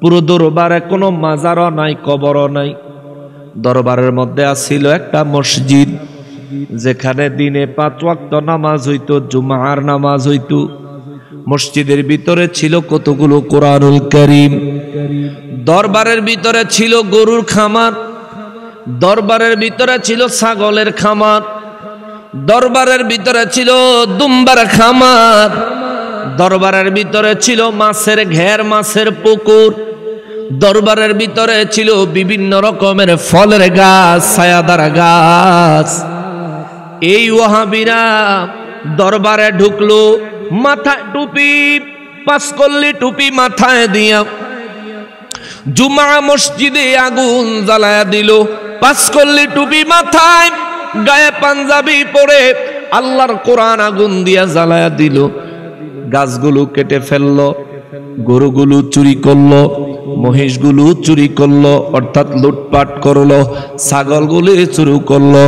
পুরো দরবারে কোনো মাজারও নাই, কবরও নাই। দরবারের মধ্যে আছিল একটা মসজিদ, যেখানে দিনে 5 ওয়াক্ত নামাজ হইতো, জুমার নামাজ হইতো। মসজিদের ভিতরে ছিল কতগুলো কোরআনুল কারীম, দরবারের ভিতরে ছিল গরুর খামার, দরবারের ভিতরে ছিল ছাগলের খামার, দরবারের ভিতরে ছিল দুম্বার খামার, দরবারের ভিতরে ছিল মাছের ঘের, মাছের পুকুর, দরবারের ভিতরে ছিল বিভিন্ন রকমের ফলের গাছ, ছায়াদার গাছ। এই ওয়াহাবীরা দরবারে ঢুকলো, মাথায় টুপি, 5 কল্লি টুপি মাথায় দিয়া, জুমা মসজিদে আগুন জ্বালায়া দিল, 5 কল্লি টুপি মাথায়, গায়ে পাঞ্জাবি পরে আল্লাহর কোরআন আগুন দিয়া জ্বালায়া দিল। গাছগুলো কেটে ফেললো, গরুগুলো চুরি করলো, মহিষগুলো চুরি করলো, অর্থাৎ লুটপাট করলো, ছাগলগুলি চুরি করলো,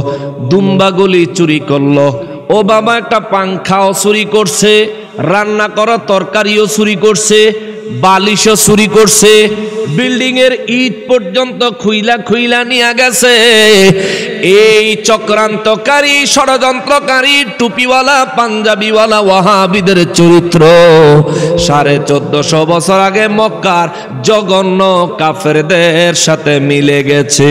দুম্বাগুলি চুরি করলো। ও বাবা, একটা পাংখাও চুরি করছে, রান্না করা তরকারিও চুরি করছে, বালিশও চুরি করছে, বিল্ডিং এর ইট পর্যন্ত খুইলা খুইলা নিয়ে গেছে। এই চক্রান্তকারী, ষড়যন্ত্রকারী, টুপিওয়ালা, পাঞ্জাবিওয়ালা ওয়াহাবীদের চরিত্র 1450 বছর আগে মক্কার জঘন্য কাফেরদের সাথে মিলে গেছে।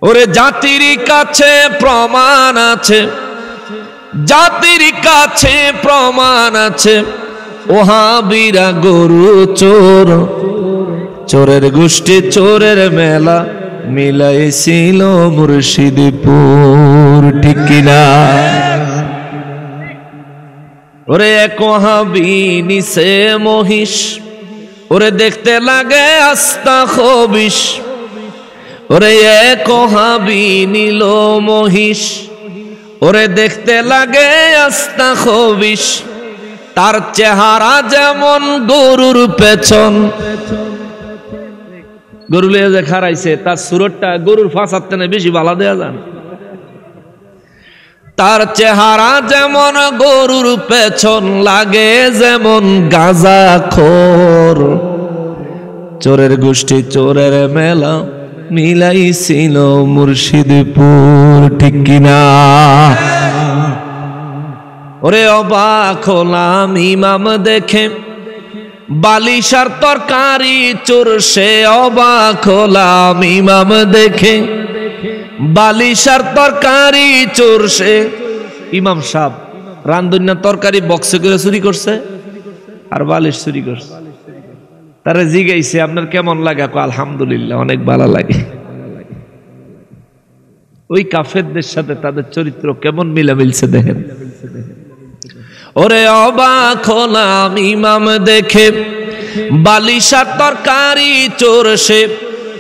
ওরে জাতির কাছে প্রমাণ আছে, জাতির কাছে প্রমাণ আছে, ওহাবীরা গরু চোর, চোরের গোষ্ঠী চোরের মেলা মিলাইছিল মুর্শিদপুর, ঠিক কিনা? ওরে এক ওহাবী নিছে মহিষ, ওরে দেখতে লাগে আস্তা খবিশ, ওরে এক হাবি নীল মহিষ, ওরে দেখতে লাগে আস্তা খবিশ, তার চেহারা যেমন গরুর পেছন। গরু লিয়ে যে খারাইছে তার সুরতটা গরুর ফাঁসাতে না বেশি ভালো দেয়া যান। তার চেহারা যেমন গরুর পেছন, লাগে যেমন গাঁজাখোর। চোরের গোষ্ঠী চোরের মেলা মিলাইছিল মুর্শিদপুর, ঠিক কিনা? ওরে অবাক হলাম ইমাম দেখে বালিশার তরকারি চোর, সে অবাক হলাম ইমাম দেখে বালিশার তরকারি চোর সে। ইমাম সাহেব রান্ধুনা তরকারি বক্সে করে চুরি করছে আর বালিশ চুরি করছে। তারা জিগাইছে আপনার কেমন লাগে? আলহামদুলিল্লাহ, অনেক ভালো লাগে। ওই কাফেরদের সাথে তাদের চরিত্র কেমন মিলা মিলছে দেখেন। ওরে অবাক হলাম ইমাম দেখে বালিশার তরকারি চোর সে,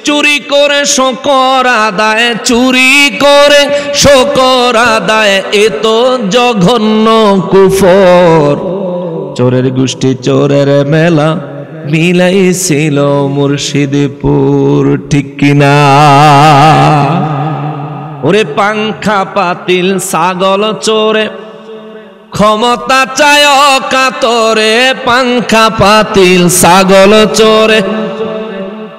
চুরি করে শোকর আদায়, চুরি করে শোকর আদায়, এ তো জঘন্য কুফর। চোরের গোষ্ঠী চোরের মেলা মিলাইছিল মুর্শিদপুর, ঠিক কিনা? ওরে পাংখা পাতিল ছাগল চোরে ক্ষমতা চায় কাতরে, পাংখা পাতিল ছাগল চোরে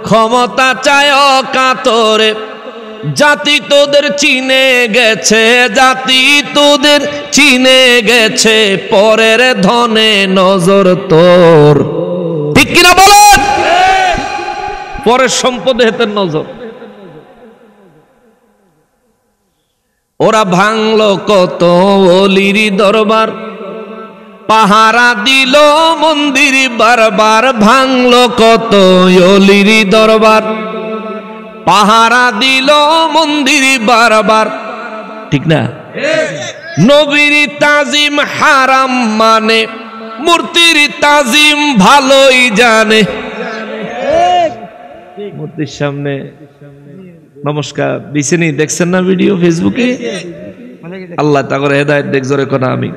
ক্ষমতা চায় কাতরে। জাতি তোদের চিনে গেছে, জাতি তোদের চিনে গেছে, পরের ধনে নজর তোর, ঠিক কিনা বলেন? পরের সম্পদে হেতের নজর। ওরা ভাঙলো কত অলির দরবার, পাহারা দিল মন্দির বারবার। ভাঙলো কত অলির দরবার, পাহারা দিল মন্দির বারবার, ঠিক না? নবীর তাজিম হারাম মানে, মূর্তির তাজিম ভালোই জানে। মূর্তির সামনে নমস্কার দিছেনি, দেখছেন না ভিডিও ফেসবুকে? আল্লাহ তা করে হেদায়েত দেখ, জোরে কোন আমিন।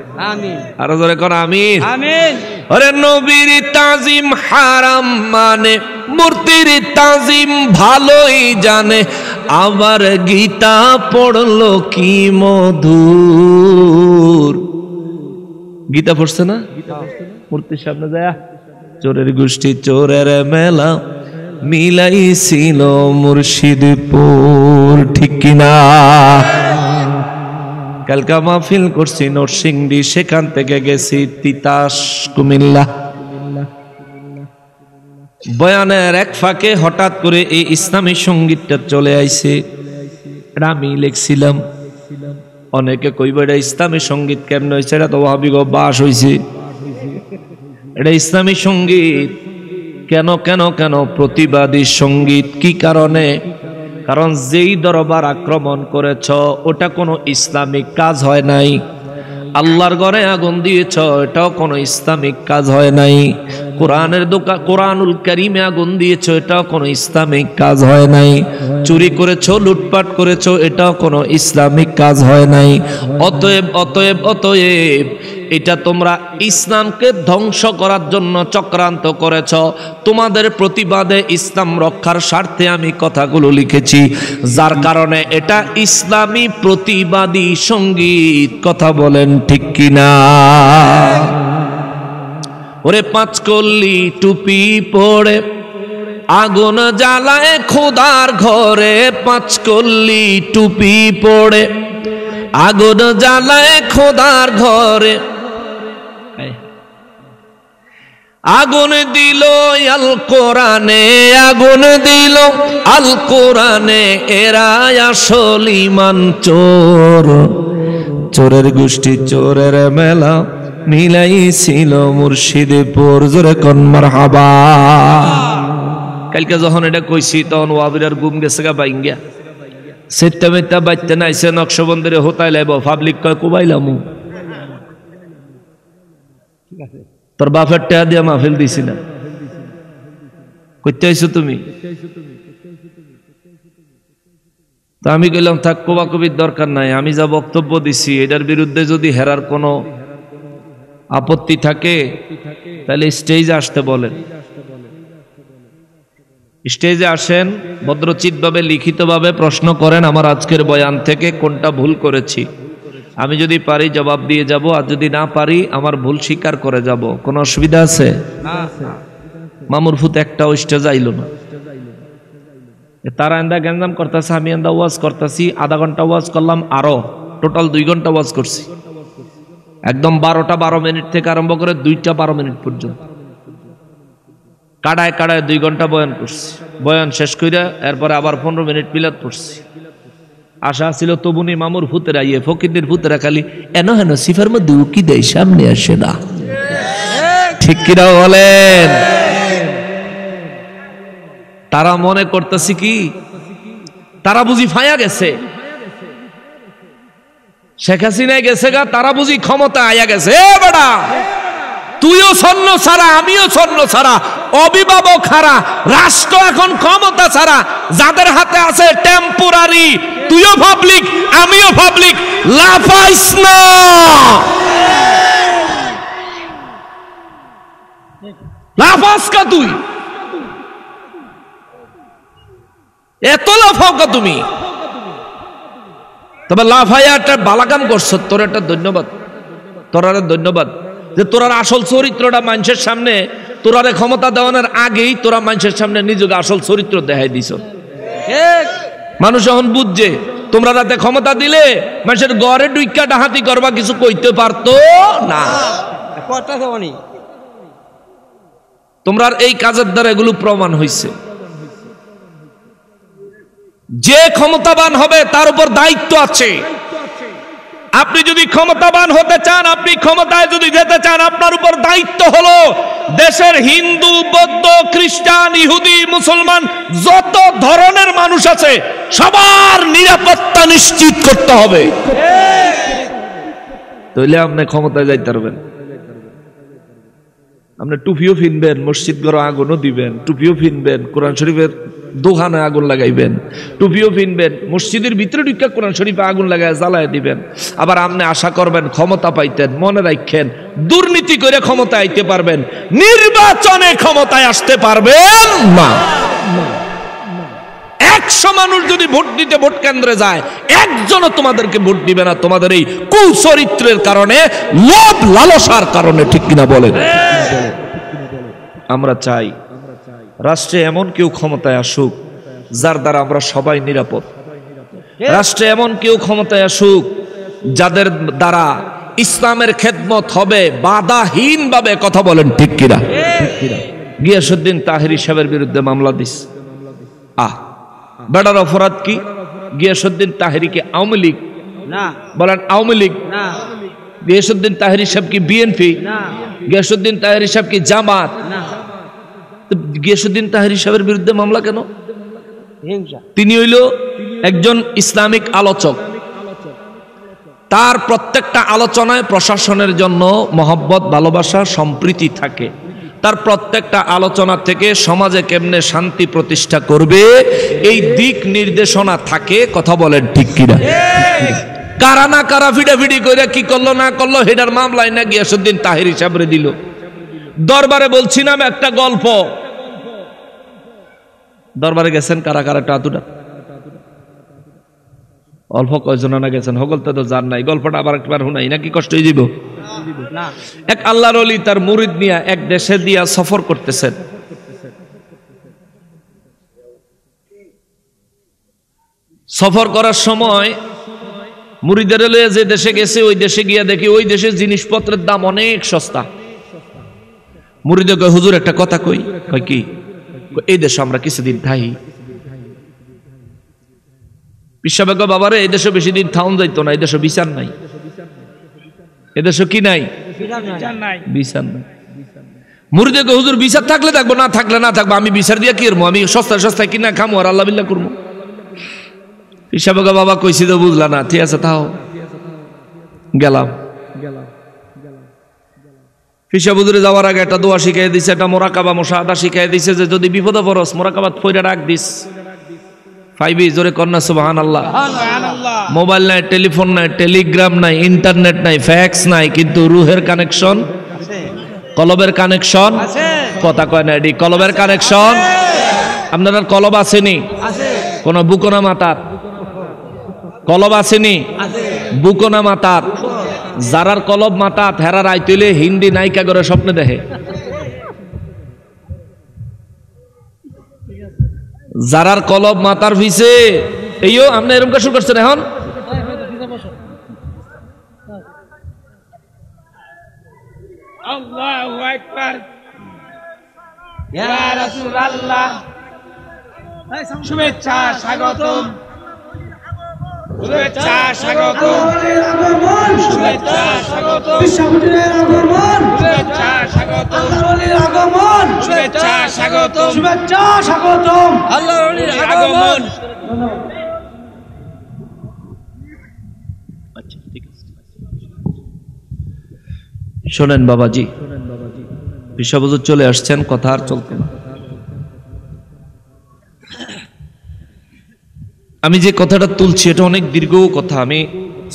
আরো জোরে কোন আমিন। আরে নবীর তাজিম হারাম মানে, মূর্তির তাজিম ভালোই জানে। আবার গীতা পড়লো কি মধুর। গীতা পড়ছে না? মূর্তির সামনে যায় চোরের গোষ্ঠী চোরের মেলা মিলাইছিল মুর্শিদপুর, ঠিক কিনা? কালকা মাহফিল করছি নরসিংদী, সেখান থেকে গেছি তিতাস কুমিল্লা। বয়ানের এক ফাঁকে হঠাৎ করে এই ইসলামী সঙ্গীতটা চলে আইছে। আমি লিখছিলাম, অনেকে কইবা এটা ইসলামী সঙ্গীত কেমন হয়েছে, এটা তো ওয়াহাবি বাস হয়েছে। এটা ইসলামী সঙ্গীত কেন কেন কেন প্রতিবাদী সঙ্গীত? কি কারণে? কারণ যেই দরবার আক্রমণ করেছ ওটা কোনো ইসলামিক কাজ হয় নাই। আল্লাহর ঘরে আগুন দিয়েছ, এটাও কোনো ইসলামিক কাজ হয় নাই। কোরআনের কোরআনুল কারীমে আগুন দিয়েছ, এটাও কোনো ইসলামিক কাজ হয় নাই। চুরি করেছো, লুটপাট করেছো, এটাও কোনো ইসলামিক কাজ হয় নাই। অতএব অতএব অতএব এটা তোমরা ইসলামকে ধ্বংস করার জন্য চক্রান্ত করেছ। তোমাদের প্রতিবাদে ইসলাম রক্ষার স্বার্থে আমি কথাগুলো লিখেছি, যার কারণে এটা ইসলামী প্রতিবাদী সঙ্গীত। কথা বলেন ঠিক কিনা? ওরে পাঁচকল্লি টুপি পড়ে আগুন জ্বালায় খোদার ঘরে, পাঁচকল্লি টুপি পড়ে আগুন জ্বালায় খোদার ঘরে। আগুন দিল আল কোরআনে, আগুন দিল আল কোরআনে, এরা আসল ঈমান চোর। চোরের গোষ্ঠী চোরের মেলা মিলাইছিল মুর্শিদপুর, জোরে কোন মারহাবা। কালকে যখন এটা কইছি তখন ওয়াবিরার গুম গেছে গা বাইঙ্গা, সেটা মেটা বাইতে নাইছে নকশবন্দিরে হোতাই লাইব, পাবলিক কয় কুবাইলামু। তোর বাপের টেয়া দিয়া মাহফিল দিছি না, কইতে আইছো তুমি? তা আমি কইলাম থাক, কোবাকবির দরকার নাই, আমি যা বক্তব্য দিছি এটার বিরুদ্ধে যদি হেরার কোনো আপত্তি থাকে তাহলে স্টেজে আসতে বলেন। স্টেজে আসেন, ভদ্রচিতভাবে লিখিতভাবে প্রশ্ন করেন আমার আজকের বয়ান থেকে কোনটা ভুল করেছি। আমি যদি পারি জবাব দিয়ে যাব, আর যদি না পারি আমার ভুল স্বীকার করে যাব। কোনো অসুবিধা আছে? মামুর ফুত একটাও স্টেজে আইল না। তারা এন্দা গ্যাঞ্জাম করতেছে, আমি এন্দা ওয়াজ করতেছি, আধা ঘন্টা ওয়াজ করলাম, আরো টোটাল 2 ঘন্টা ওয়াজ করছি। একদম 12টা 12 মিনিট থেকে আরম্ভ করে 2টা 12 মিনিট পর্যন্ত কাড়ায় কাড়ায় 2 ঘন্টা বয়ান করছি। বয়ান শেষ কইরা এরপরে আবার 15 মিনিট মিলাদ পড়ছি। আশা ছিল তবুনি মামুর ভূতেরা ইয়ে ফকিরদের ভূতেরা খালি এন হেন সিফার মধ্যে উকি দেয়, সামনে আসে না। ঠিক কিনা বলেন? তারা মনে করতেছি কি তারা বুঝি ফায়া গেছে, শেখ হাসিনায় গেছে গা, তারা বুঝি ক্ষমতা আয়া গেছে। এ বেটা, তুইও স্বর্ণ ছাড়া, আমিও স্বর্ণ ছাড়া, অভিভাবক হারা রাষ্ট্র এখন ক্ষমতা ছাড়া, যাদের হাতে আছে টেম্পোরারি। তুইও পাবলিক, আমিও পাবলিক, লাফাইস না। লাফাস কা তুই? এত লাফাও কা তুমি? তবে লাফাইয়া একটা বালাকাম করছ, তোর একটা ধন্যবাদ, তোরারে ধন্যবাদ যে তোরার আসল চরিত্রটা মানুষের সামনে, তোরারে ক্ষমতা দেওয়ানোর আগেই তোরা মানুষের সামনে নিজেকে আসল চরিত্র দেখাই দিছ। মানুষ এখন বুঝছে তোমরা রাতে ক্ষমতা দিলে মানুষের ঘরে ডুইকা ডাহাতি করবা, কিছু কইতে পারতো না। তোমরা এই কাজের দ্বারা এগুলো প্রমাণ হয়েছে। যে ক্ষমতাবান হবে তার উপর দায়িত্ব আছে। আপনি যদি ক্ষমতাবান হতে চান, আপনি ক্ষমতায় যদি যেতে চান, আপনার উপর দায়িত্ব হলো দেশের হিন্দু, বৌদ্ধ, খ্রিস্টান, ইহুদি, মুসলমান যত ধরনের মানুষ আছে সবার নিরাপত্তা নিশ্চিত করতে হবে। তাহলে আপনি ক্ষমতায় যাইতে পারবেন। আপনি টুপিও ফিনবেন, মসজিদ ঘরে আগুনও দিবেন, টুপিও ফিনবেন, কোরআন শরীফের দোকানে আগুন লাগাইবেন, টুপিও ফিনবেন, মসজিদের ভিতরে ঢুকা কোরআন শরীফে আগুন লাগায় জ্বালায় দিবেন। আবার আপনি আশা করবেন ক্ষমতা পাইতেন। মনে রাখেন, দুর্নীতি করে ক্ষমতা আইতে পারবেন, নির্বাচনে ক্ষমতায় আসতে পারবেন না। 100 মানুষ যদি ভোট দিতে ভোট কেন্দ্রে যায়, একজনও তোমাদেরকে ভোট দিবে না, তোমাদের এই কুচরিত্রের কারণে, লোভ লালসার কারণে। ঠিক কিনা বলেন? আমরা চাই রাষ্ট্রে এমন কেউ ক্ষমতায় আসুক যার দ্বারা আমরা সবাই নিরাপদ। রাষ্ট্রে এমন কেউ ক্ষমতায় আসুক যাদের দ্বারা ইসলামের খেদমত হবে বাধাহীন ভাবে। কথা বলেন ঠিক কিনা? গিয়াসউদ্দিন তাহেরী সাহেবের বিরুদ্ধে মামলা দিস। বেটার অপরাধ কি? গিয়াসউদ্দিন তাহেরীকে আওয়ামী লীগ না বলেন? আওয়ামী লীগ না। গিয়াসউদ্দিন তাহেরী সাহেব কি বিএনপি না? গিয়াসউদ্দিন তাহেরী সাহেব কি জামাত না? গিয়াসউদ্দিন তাহেরী সাহেবের বিরুদ্ধে মামলা কেন? তিনি হইল একজন ইসলামিক আলোচক। তার প্রত্যেকটা আলোচনায় প্রশাসনের জন্য মহব্বত, ভালোবাসা, সম্প্রীতি থাকে। তার প্রত্যেকটা আলোচনা থেকে সমাজে কেমনে শান্তি প্রতিষ্ঠা করবে এই দিক নির্দেশনা থাকে। কথা বলেন ঠিক কিনা? কারা না কারা ফিডাফিডি করে কি করলো না করলো হেডার মামলায় না গিয়াসউদ্দিন তাহেরী সাহেবরে দিল। দরবারে বলছিলাম একটা গল্প। দরবারে গেছেন কারা কারা? টাতুটা অল্প কয়জন না গেছেন? হগলতে তো জান নাই। গল্পটা আবার একবার শুনাই নাকি কষ্ট হয়ে যাব? এক আল্লাহর ওলি তার মুরিদ নিয়ে এক দেশে দিয়া সফর করতেছেন। সফর করার সময় মুরিদের লয়ে যে দেশে গেছে ওই দেশে গিয়া দেখি ওই দেশের জিনিসপত্রের দাম অনেক সস্তা। মুরিদে কয়, হুজুর একটা কথা কই। কয় কি? এই দেশে আমরা কিছুদিন থাই। পিসাবে কয়, বাবারে এই দেশে বেশি দিন থাউন যাইতো না, এই দেশে বিচার নাই। এদেশে কি নাই? বিচার নাই। মুরিদে কয়, হুজুর বিচার থাকলে থাকবো, না থাকলে না থাকবো, আমি বিচার দিয়া কি করবো? আমি সস্তায় সস্তায় কিনা খামো আর আল্লাহ বিল্লাহ করবো। পিসাবে কয়, বাবা কইছি তো বুঝলা না, ঠিক আছে তাও গেলাম। ফিসা হুজুরে যাওয়ার আগে একটা দোয়া শিখাই দিছে, একটা মোরাকাবা মুশাহাদা শিখাই দিছে যে যদি বিপদে পড়স মোরাকাবাত পড়ে ডাক দিস। পাইবি, জোরে কন্যা সুবহানাল্লাহ। মোবাইল নাই, টেলিফোন নাই, টেলিগ্রাম নাই, ইন্টারনেট নাই, ফ্যাক্স নাই, কিন্তু রুহের কানেকশন, কলবের কানেকশন, কথা কয় না এডি, কলবের কানেকশন। আপনার কলব আসেনি? কোন বুকনা মাতার কলব আসেনি? বুকনা মাতার যারার কলব মাতাত হেরার আইতইলে হিন্দি নায়িকা করে স্বপ্নে দেখে। যারার কলব মাতার ভিসে এইও আপনি এরকম শুরু করছেন এখন। আল্লাহু আকবার, ইয়া রাসূলুল্লাহ, শুভেচ্ছা স্বাগতম, শুভেচ্ছা স্বাগতম, শুভেচ্ছা স্বাগতম, শুভেচ্ছা স্বাগতম, শুভেচ্ছা স্বাগতম, শুভেচ্ছা স্বাগতম, আল্লাহর ওলির আগমন। শোনেন বাবাজি, বিশা হুজুর চলে আসছেন, কথা আর চলতে না। আমি যে কথাটা তুলছি এটা অনেক দীর্ঘ কথা। আমি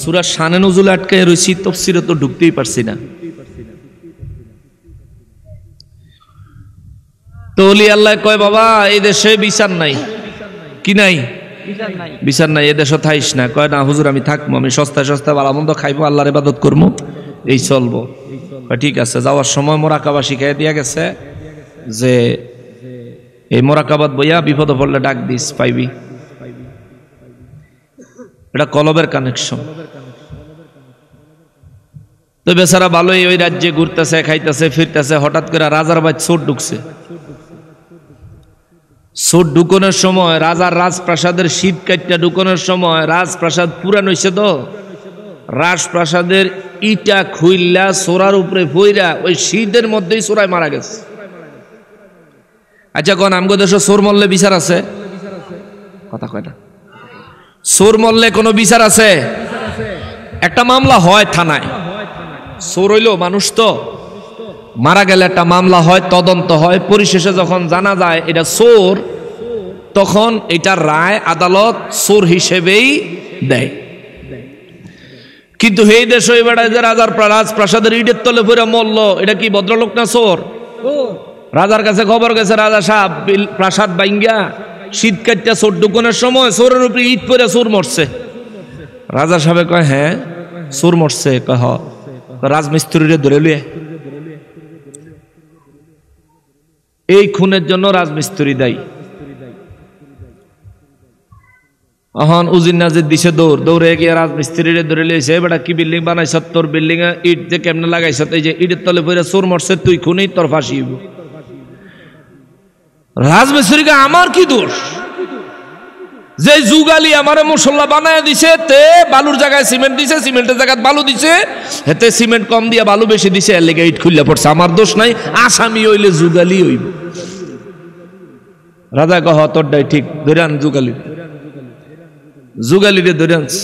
সূরা শানে নুজুলে আটকায় রয়েছি, তাফসীরে তো ঢুকতেই পারছি না। তো ওলি আল্লাহ কয় বাবা এই দেশে বিচার নাই। কি নাই? বিচার নাই। এ দেশে থাইস না। কয় না হুজুর আমি থাকবো, আমি সস্তায় সস্তায় ভালো মন্দ খাইবো, আল্লাহর ইবাদত করবো, এই চলবো। ঠিক আছে। যাওয়ার সময় মোরাকাবা শিখাই দিয়া গেছে যে এই মোরাকাবাত বইয়া বিপদে পড়লে ডাক দিস, পাইবি। এটা কলবের কানেকশন। তো বেচারা ভালোই ওই রাজ্যে ঘুরতেছে, খাইতেছে, ফিরতেছে, হঠাৎ করে রাজার বাড়ি চোর ঢুকছে। চোর ঢুকনের সময় রাজার রাজপ্রাসাদের শীত কাটটা ঢুকনের সময় রাজপ্রাসাদ পুরান হইছে তো, রাজপ্রাসাদের ইটা খুইল্লা সোরার উপরে ফইরা ওই শীতের মধ্যেই সোরায় মারা গেছে। আচ্ছা কোন আমগো দেশে চোর মরলে বিচার আছে? কথা কয় না। চোর মরলে কোনো বিচার আছে? একটা মামলা হয় থানায়, চোর হইল মানুষ তো, মারা গেলে একটা মামলা হয়, তদন্ত হয়, পরিশেষে যখন জানা যায় এটা চোর, তখন এটা রায় আদালত চোর হিসেবেই দেয়। কিন্তু এই দেশ ওই বেড়ায় যে রাজার রাজপ্রাসাদের ইটের তলে পড়ে মরল, এটা কি ভদ্রলোক না চোর? রাজার কাছে খবর গেছে, রাজা সাহেব প্রাসাদ বাইঙ্গা শীত কাটটা চোর ঢুকনের সময় চোরের উপরে ইট পরে চোর মরছে। রাজা সাহেব কয় হ্যাঁ চোর মরছে? কয় হ। রাজমিস্ত্রিরে ধরে লুয়ে, এই খুনের জন্য রাজমিস্ত্রি দায়ী। এখন উজির নাজির দিছে দৌড়, দৌড়ে গিয়ে রাজমিস্ত্রিরে ধরে লিয়েছে, বেটা কি বিল্ডিং বানাইছ, তোর বিল্ডিং এ ইট যে কেমনে লাগাইছ, এই যে ইটের তলে পড়ে চোর মরছে, তুই খুনি, তোর ফাঁসি হইব। রাজমিস্ত্রিকে আমার কি দোষ যে যুগালি আমার মশলা বানায় দিছে, তে বালুর জায়গায় সিমেন্ট দিছে, সিমেন্টের জায়গায় বালু দিছে, হেতে সিমেন্ট কম দিয়া বালু বেশি দিছে, এর লেগে ইট খুললে পড়ছে, আমার দোষ নাই, আসামি হইলে যুগালি হইব। রাজা কহ তোরটাই ঠিক, ধরে আন যুগালি, যুগালিরে ধরে আনছে,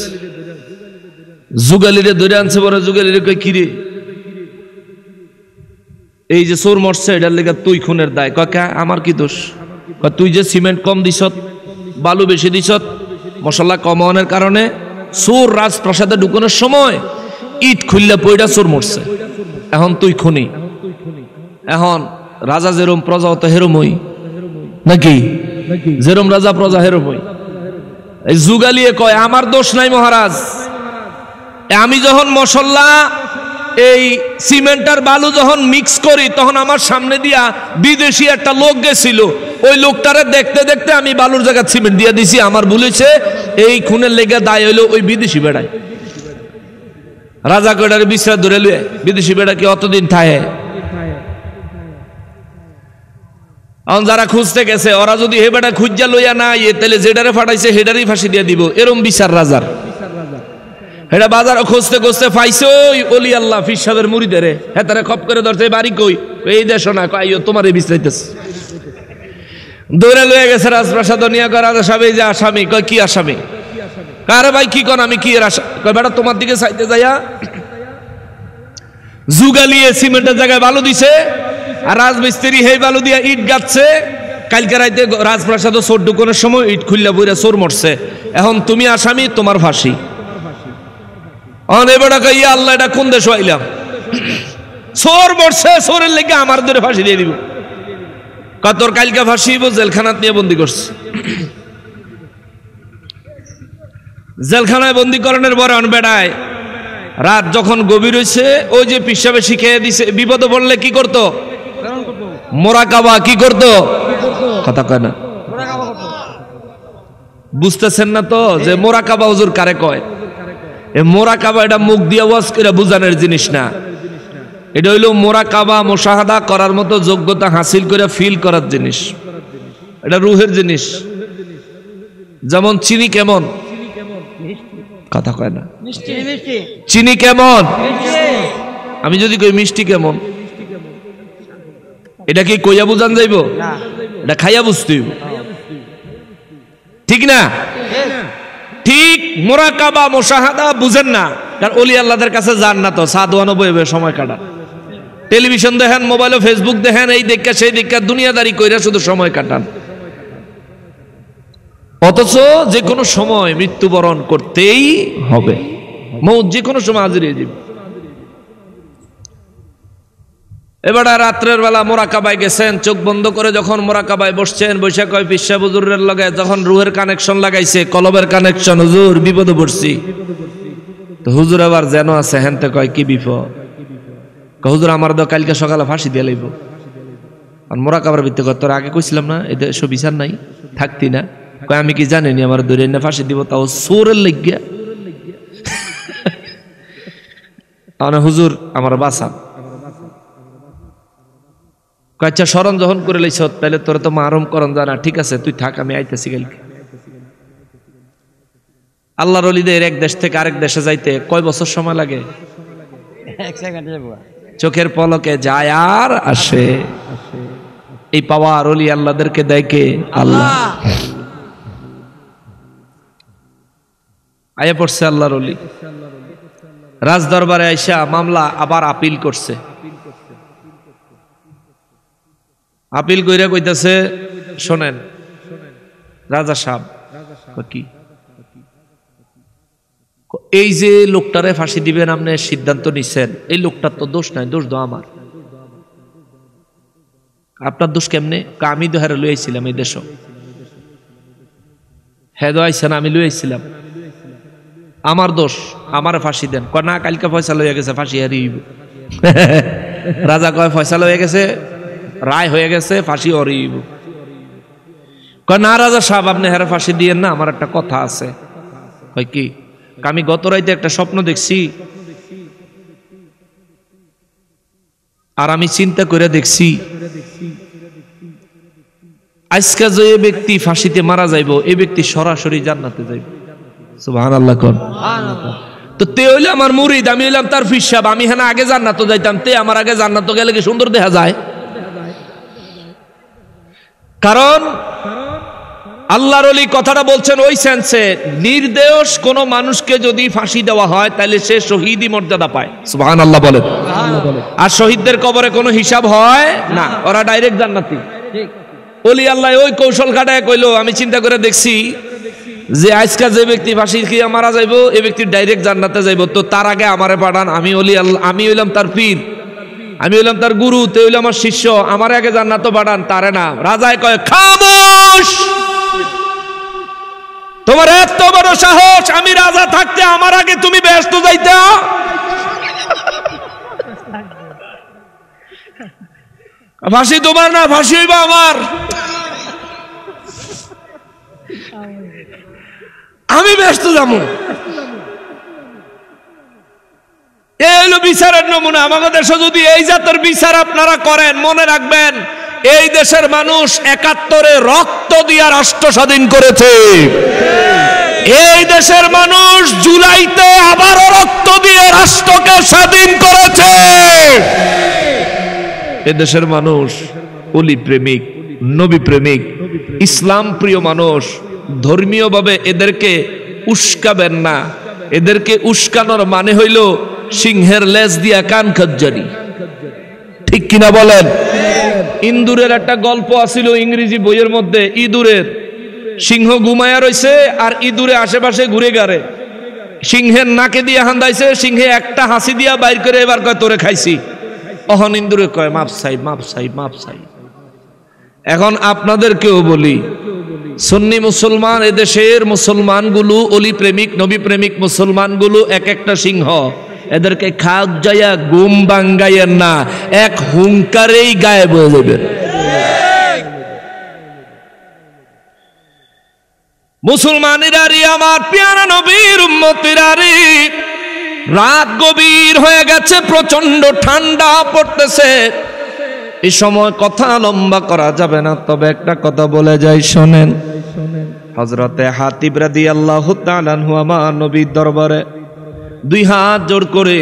যুগালিরে ধরে আনছে। বড় যুগালিরে কই কিরে এই যে চোর মরছে এটার লেগে তুই খুনের দায়? কাকা আমার কি দোষ? তুই যে সিমেন্ট কম দিছত, বালু বেশি দিছত, মশলা কম হওয়ার কারণে চোর রাজপ্রাসাদে ঢুকানোর সময় ইট খুললে পয়টা চোর মরছে, এখন তুই খুনি। এখন রাজা যেরম প্রজা তো হেরমই নাকি? যেরম রাজা প্রজা হেরমই। এই যুগালিয়ে কয় আমার দোষ নাই মহারাজ, আমি যখন মশলা এই সিমেন্ট আর বালু যখন মিক্স করি তখন আমার সামনে দিয়া বিদেশি একটা লোক গেছিল, ওই লোকটারে দেখতে দেখতে আমি বালুর জায়গায় সিমেন্ট দিয়ে দিছি, আমার বলেছে এই খুনের লেগে দায় হইলো ওই বিদেশি বেড়ায়। রাজা কয়টারে বিশ্রাম ধরে লুয়ে, বিদেশি বেড়া কি অতদিন থাহে? এখন যারা খুঁজতে গেছে ওরা যদি হে বেটা খুঁজা লইয়া না ইয়ে, তাহলে যেটারে ফাটাইছে হেডারই ফাঁসি দিয়ে দিব, এরম বিচার রাজার। হেটা বাজার খুঁজতে খুঁজতে পাইছে ওই অলি আল্লাহ ফির সাহেবের মুড়িদেরে, হ্যাঁ তারা খপ করে ধরছে, বাড়ি কই? এই দেশ না, কইও তোমার এই বিশ্রাইতেছে। দৌড়ে লয়ে গেছে রাজপ্রাসাদ নিয়ে, রাজা সাহেব এই যে আসামি। কয় কি আসামি? কারে ভাই কি কন? আমি কি এর আসামি? কয় বেটা তোমার দিকে চাইতে যাইয়া যুগালিয়ে সিমেন্টের জায়গায় বালু দিছে, আর রাজমিস্ত্রি হেই বালু দিয়া ইট গাচ্ছে। কালকে রাইতে রাজপ্রাসাদ চোর ঢুকানোর সময় ইট খুললা বইরা চোর মরছে। এখন তুমি আসামি, তোমার ফাঁসি। এবার ইয়া আল্লাহ, এটা কোন দেশ আইলাম? চোর মরছে, চোরের লেগে আমার ধরে ফাঁসি দিয়ে দিব। তোর কালকে ফাঁসি জেলখানাত নিয়ে বন্দি করছে। জেলখানায় বন্দীকরণের পরে বেড়ায় রাত যখন গভীর হয়েছে, ওই যে পিসাবে শিখিয়ে দিছে, বিপদে পড়লে কি করতো? মোরাকাবা। কি করতো? কথা কয় না, বুঝতেছেন না তো যে মোরাকাবা হুজুর কারে কয়? এ মোরাকাবা এটা মুখ দিয়ে ওয়াজ করে বুঝানোর জিনিস না। এটা হইল মোরাকাবা, মুশাহাদা করার মতো যোগ্যতা হাসিল করে ফিল করার জিনিস। এটা রুহের জিনিস। যেমন চিনি কেমন? কথা কয় না, চিনি কেমন? আমি যদি কই মিষ্টি কেমন, এটা কি কইয়া বুঝান যাইব? এটা খাইয়া বুঝতে হইব, ঠিক না? ঠিক মোরাকাবা মুশাহাদা বুঝেন না, কারণ ওলি আল্লাহদের কাছে যান না তো সাদওয়ানো বইবে সময় কাটা। টেলিভিশন দেখেন, মোবাইলে ফেসবুক দেখেন, এই দেখা সেই দেখা দুনিয়াদারি কইরা শুধু সময় কাটান। অথচ যে কোনো সময় মৃত্যুবরণ করতেই হবে, মৌত যে কোনো সময় হাজির হয়ে যাবে। এবার রাত্রের বেলা মোরাকাবায় গেছেন, চোখ বন্ধ করে যখন মোরাকাবায় বসছেন, বৈশা কয় পিসা হুজুরের লগে যখন রুহের কানেকশন লাগাইছে, কলবের কানেকশন, হুজুর বিপদে পড়ছি। তো হুজুর আবার যেন আছে হেনতে কয় কি বিপদ? হুজুর আমার তো কালকে সকালে ফাঁসি দিয়ে লাইব। আর মোরাকাবার ভিত্তি কর, তোর আগে কইছিলাম না এদের এসব বিচার নাই, থাকতি না? কয় আমি কি জানিনি আমার দূরে না ফাঁসি দিব, তাও চোরের লাগিয়া। হুজুর আমার বাঁচান। আচ্ছা স্মরণ যখন করে লাইছ, তাহলে তোর তো মারম করন জানা, ঠিক আছে তুই থাক, আমি আইতেছি কালকে। আল্লাহর ওলিদের এক দেশ থেকে আরেক দেশে যাইতে কয় বছর সময় লাগে? চোখের পলকে যায় আর আসে। এই পাওয়ার ওলি আল্লাহদেরকে দেয় কে? আল্লাহ। আয়া পড়ছে আল্লাহর ওলি, রাজ দরবারে আইসা মামলা আবার আপিল করছে। আপিল কইরা কইতাছে, শোনেন রাজা সাহেব, কি এই যে লোকটারে ফাঁসি দিবেন আপনি সিদ্ধান্ত নিছেন, এই লোকটার তো দোষ নাই, দোষ তো আমার। আপনার দোষ কেমনে? আমি তো হারে লই আইছিলাম এই দেশ। হ্যাঁ তো আইসেন, আমি লই আইছিলাম, আমার দোষ, আমারে ফাঁসি দেন। কয় না, কালকে ফয়সালা হয়ে গেছে, ফাঁসি হারিয়ে। রাজা কয় ফয়সালা হয়ে গেছে, রায় হয়ে গেছে, ফাঁসি হরিব। কয় না রাজা সাহেব, আপনি হারে ফাঁসি দিয়েন না, আমার একটা কথা আছে। কয় কি? আমি গত রাইতে একটা স্বপ্ন দেখছি, আর আমি চিন্তা করে দেখছি আজকে যে ব্যক্তি ফাঁসিতে মারা যাইব, এই ব্যক্তি সরাসরি জান্নাতে যাইব। সুবহানাল্লাহ কোন। তো তে হইলে আমার মুরিদ, আমি হইলাম তার পীর সাহেব, আমি হ্যাঁ আগে জান্নাতে যাইতাম, তে আমার আগে জান্নাতে গেলে কি সুন্দর দেখা যায়? কারণ আল্লাহর ওলি কথাটা বলছেন ওই সেন্সে, নির্দোষ কোন মানুষকে যদি ফাঁসি দেওয়া হয় তাহলে সে শহীদি মর্যাদা পায়। সুবহানাল্লাহ বলেন। আর শহীদদের কবরে কোনো হিসাব হয় না, ওরা ডাইরেক্ট জান্নাতি। ওলি আল্লাহ ওই কৌশল খাটায় কইলো, আমি চিন্তা করে দেখছি যে আজকে যে ব্যক্তি ফাঁসি খেয়ে মারা যাইব, এই ব্যক্তি ডাইরেক্ট জান্নাতে যাইব, তো তার আগে আমারে পাঠান, আমি ওলি আল্লাহ, আমি হইলাম তার পীর, আমি হইলাম তার গুরু, তে হইলাম আমার শিষ্য, আমার আগে জান্নাতে পাঠান, তারে না। রাজায় কয় খামোশ, তোমার এত বড় সাহস, আমি রাজা থাকতে আমার আগে তুমি ব্যস্ত যাইতা? ফাঁসি তোমার না, ফাঁসি হইবা আমার। আমি ব্যস্ত যাবো। এই হলো বিচারের নমুনা। আমাদের দেশে যদি এই জাতের বিচার আপনারা করেন, মনে রাখবেন এই দেশের মানুষ ৭১-এ রক্ত দিয়া রাষ্ট্র স্বাধীন করেছে। এই দেশের মানুষ জুলাইতে আবারও রক্ত দিয়ে রাষ্ট্রকে স্বাধীন করেছে। এ দেশের মানুষ ওলি প্রেমিক, নবী প্রেমিক, ইসলাম প্রিয় মানুষ। ধর্মীয়ভাবে এদেরকে উস্কাবেন না। এদেরকে উস্কানোর মানে হইল সিংহের লেজ দিয়া কান খজ্জারি, ঠিক কিনা বলেন? ইন্দুরের একটা গল্প আছিল ইংরেজি বইয়ের মধ্যে, ইঁদুরের, সিংহ ঘুমায়া রইছে আর ইঁদুরে আশেপাশে ঘুরে গারে, সিংহের নাকে দিয়ে হান্দাইছে, সিংহে একটা হাসি দিয়া বাইর করে এবার কয় তোরে খাইছি। অহন ইন্দুরে কয় মাপ চাই, মাপ চাই, মাপ চাই। এখন আপনাদেরকেও বলি, সুন্নি মুসলমান, এদেশের মুসলমানগুলো, অলি প্রেমিক, নবী প্রেমিক মুসলমানগুলো এক একটা সিংহ, এদেরকে খাদ যাইয়া গুম বাঙ্গাইয়ের না, এক হুঙ্কারেই গায়েব হয়ে যাবে। মুসলমানেরারি, আমার পেয়ারা নবীর উম্মতেরারি, রাত গভীর হয়ে গেছে, প্রচন্ড ঠান্ডা পড়তেছে। এই সময় কথা লম্বা করা যাবে না, তবে একটা কথা বলে যাই, শোনেন। হযরতে হাতিব রাদিয়াল্লাহু তাআলা আনহু আমার নবীর দরবারে দুই হাত জোড় করে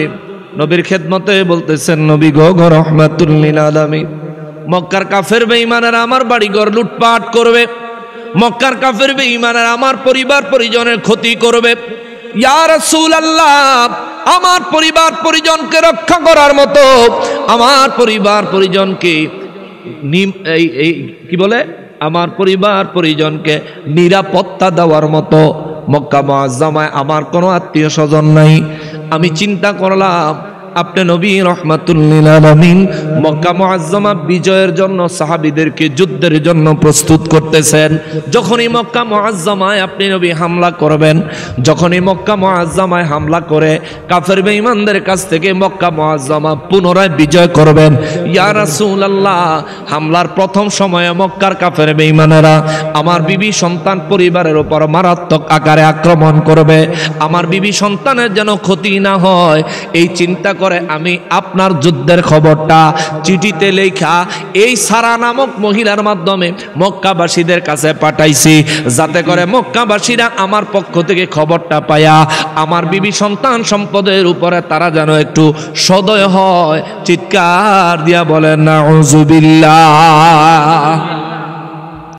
নবীর খেদমতে বলতেছেন, নবী গো রাহমাতুল লিল আলামিন, মক্কার কাফের বেঈমানেরা আমার বাড়িঘর লুটপাট করবে, মক্কার কাফের বেঈমানেরা আমার পরিবার পরিজনের ক্ষতি করবে। ইয়া রাসূলুল্লাহ, আমার পরিবার পরিজনকে রক্ষা করার মতো, আমার পরিবার পরিজনকে কি বলে, আমার পরিবার পরিজনকে নিরাপত্তা দেওয়ার মতো মক্কা মুআজ্জামায় আমার কোনো আত্মীয় স্বজন নাই। আমি চিন্তা করলাম, আপনি নবী রাহমাতুল লিল আলামিন মক্কা মুআজ্জামা বিজয়ের জন্য সাহাবীদেরকে যুদ্ধের জন্য প্রস্তুত করতেছেন। যখনই মক্কা মুআজ্জামায় আপনি নবী হামলা করবেন, যখনই মক্কা মুআজ্জামায় হামলা করে কাফের বেঈমানদের কাছ থেকে মক্কা মুআজ্জামা পুনরায় বিজয় করবেন, ইয়া রাসূলুল্লাহ, হামলার প্রথম সময়ে মক্কার কাফের বেঈমানেরা আমার বিবি সন্তান পরিবারের উপর মারাত্মক আকারে আক্রমণ করবে, আমার বিবি সন্তানের যেন ক্ষতি না হয়, এই চিন্তা করে আমি আপনার যুদ্ধের খবরটা চিঠিতে লেখা এই সারা নামক মহিলার মাধ্যমে মক্কাবাসীদের কাছে পাঠাইছি, যাতে করে মক্কাবাসীরা আমার পক্ষ থেকে খবরটা পায়া আমার বিবি সন্তান সম্পদের উপরে তারা যেন একটু সদয় হয়। চিৎকার দিয়া বলেন নাউযুবিল্লাহ।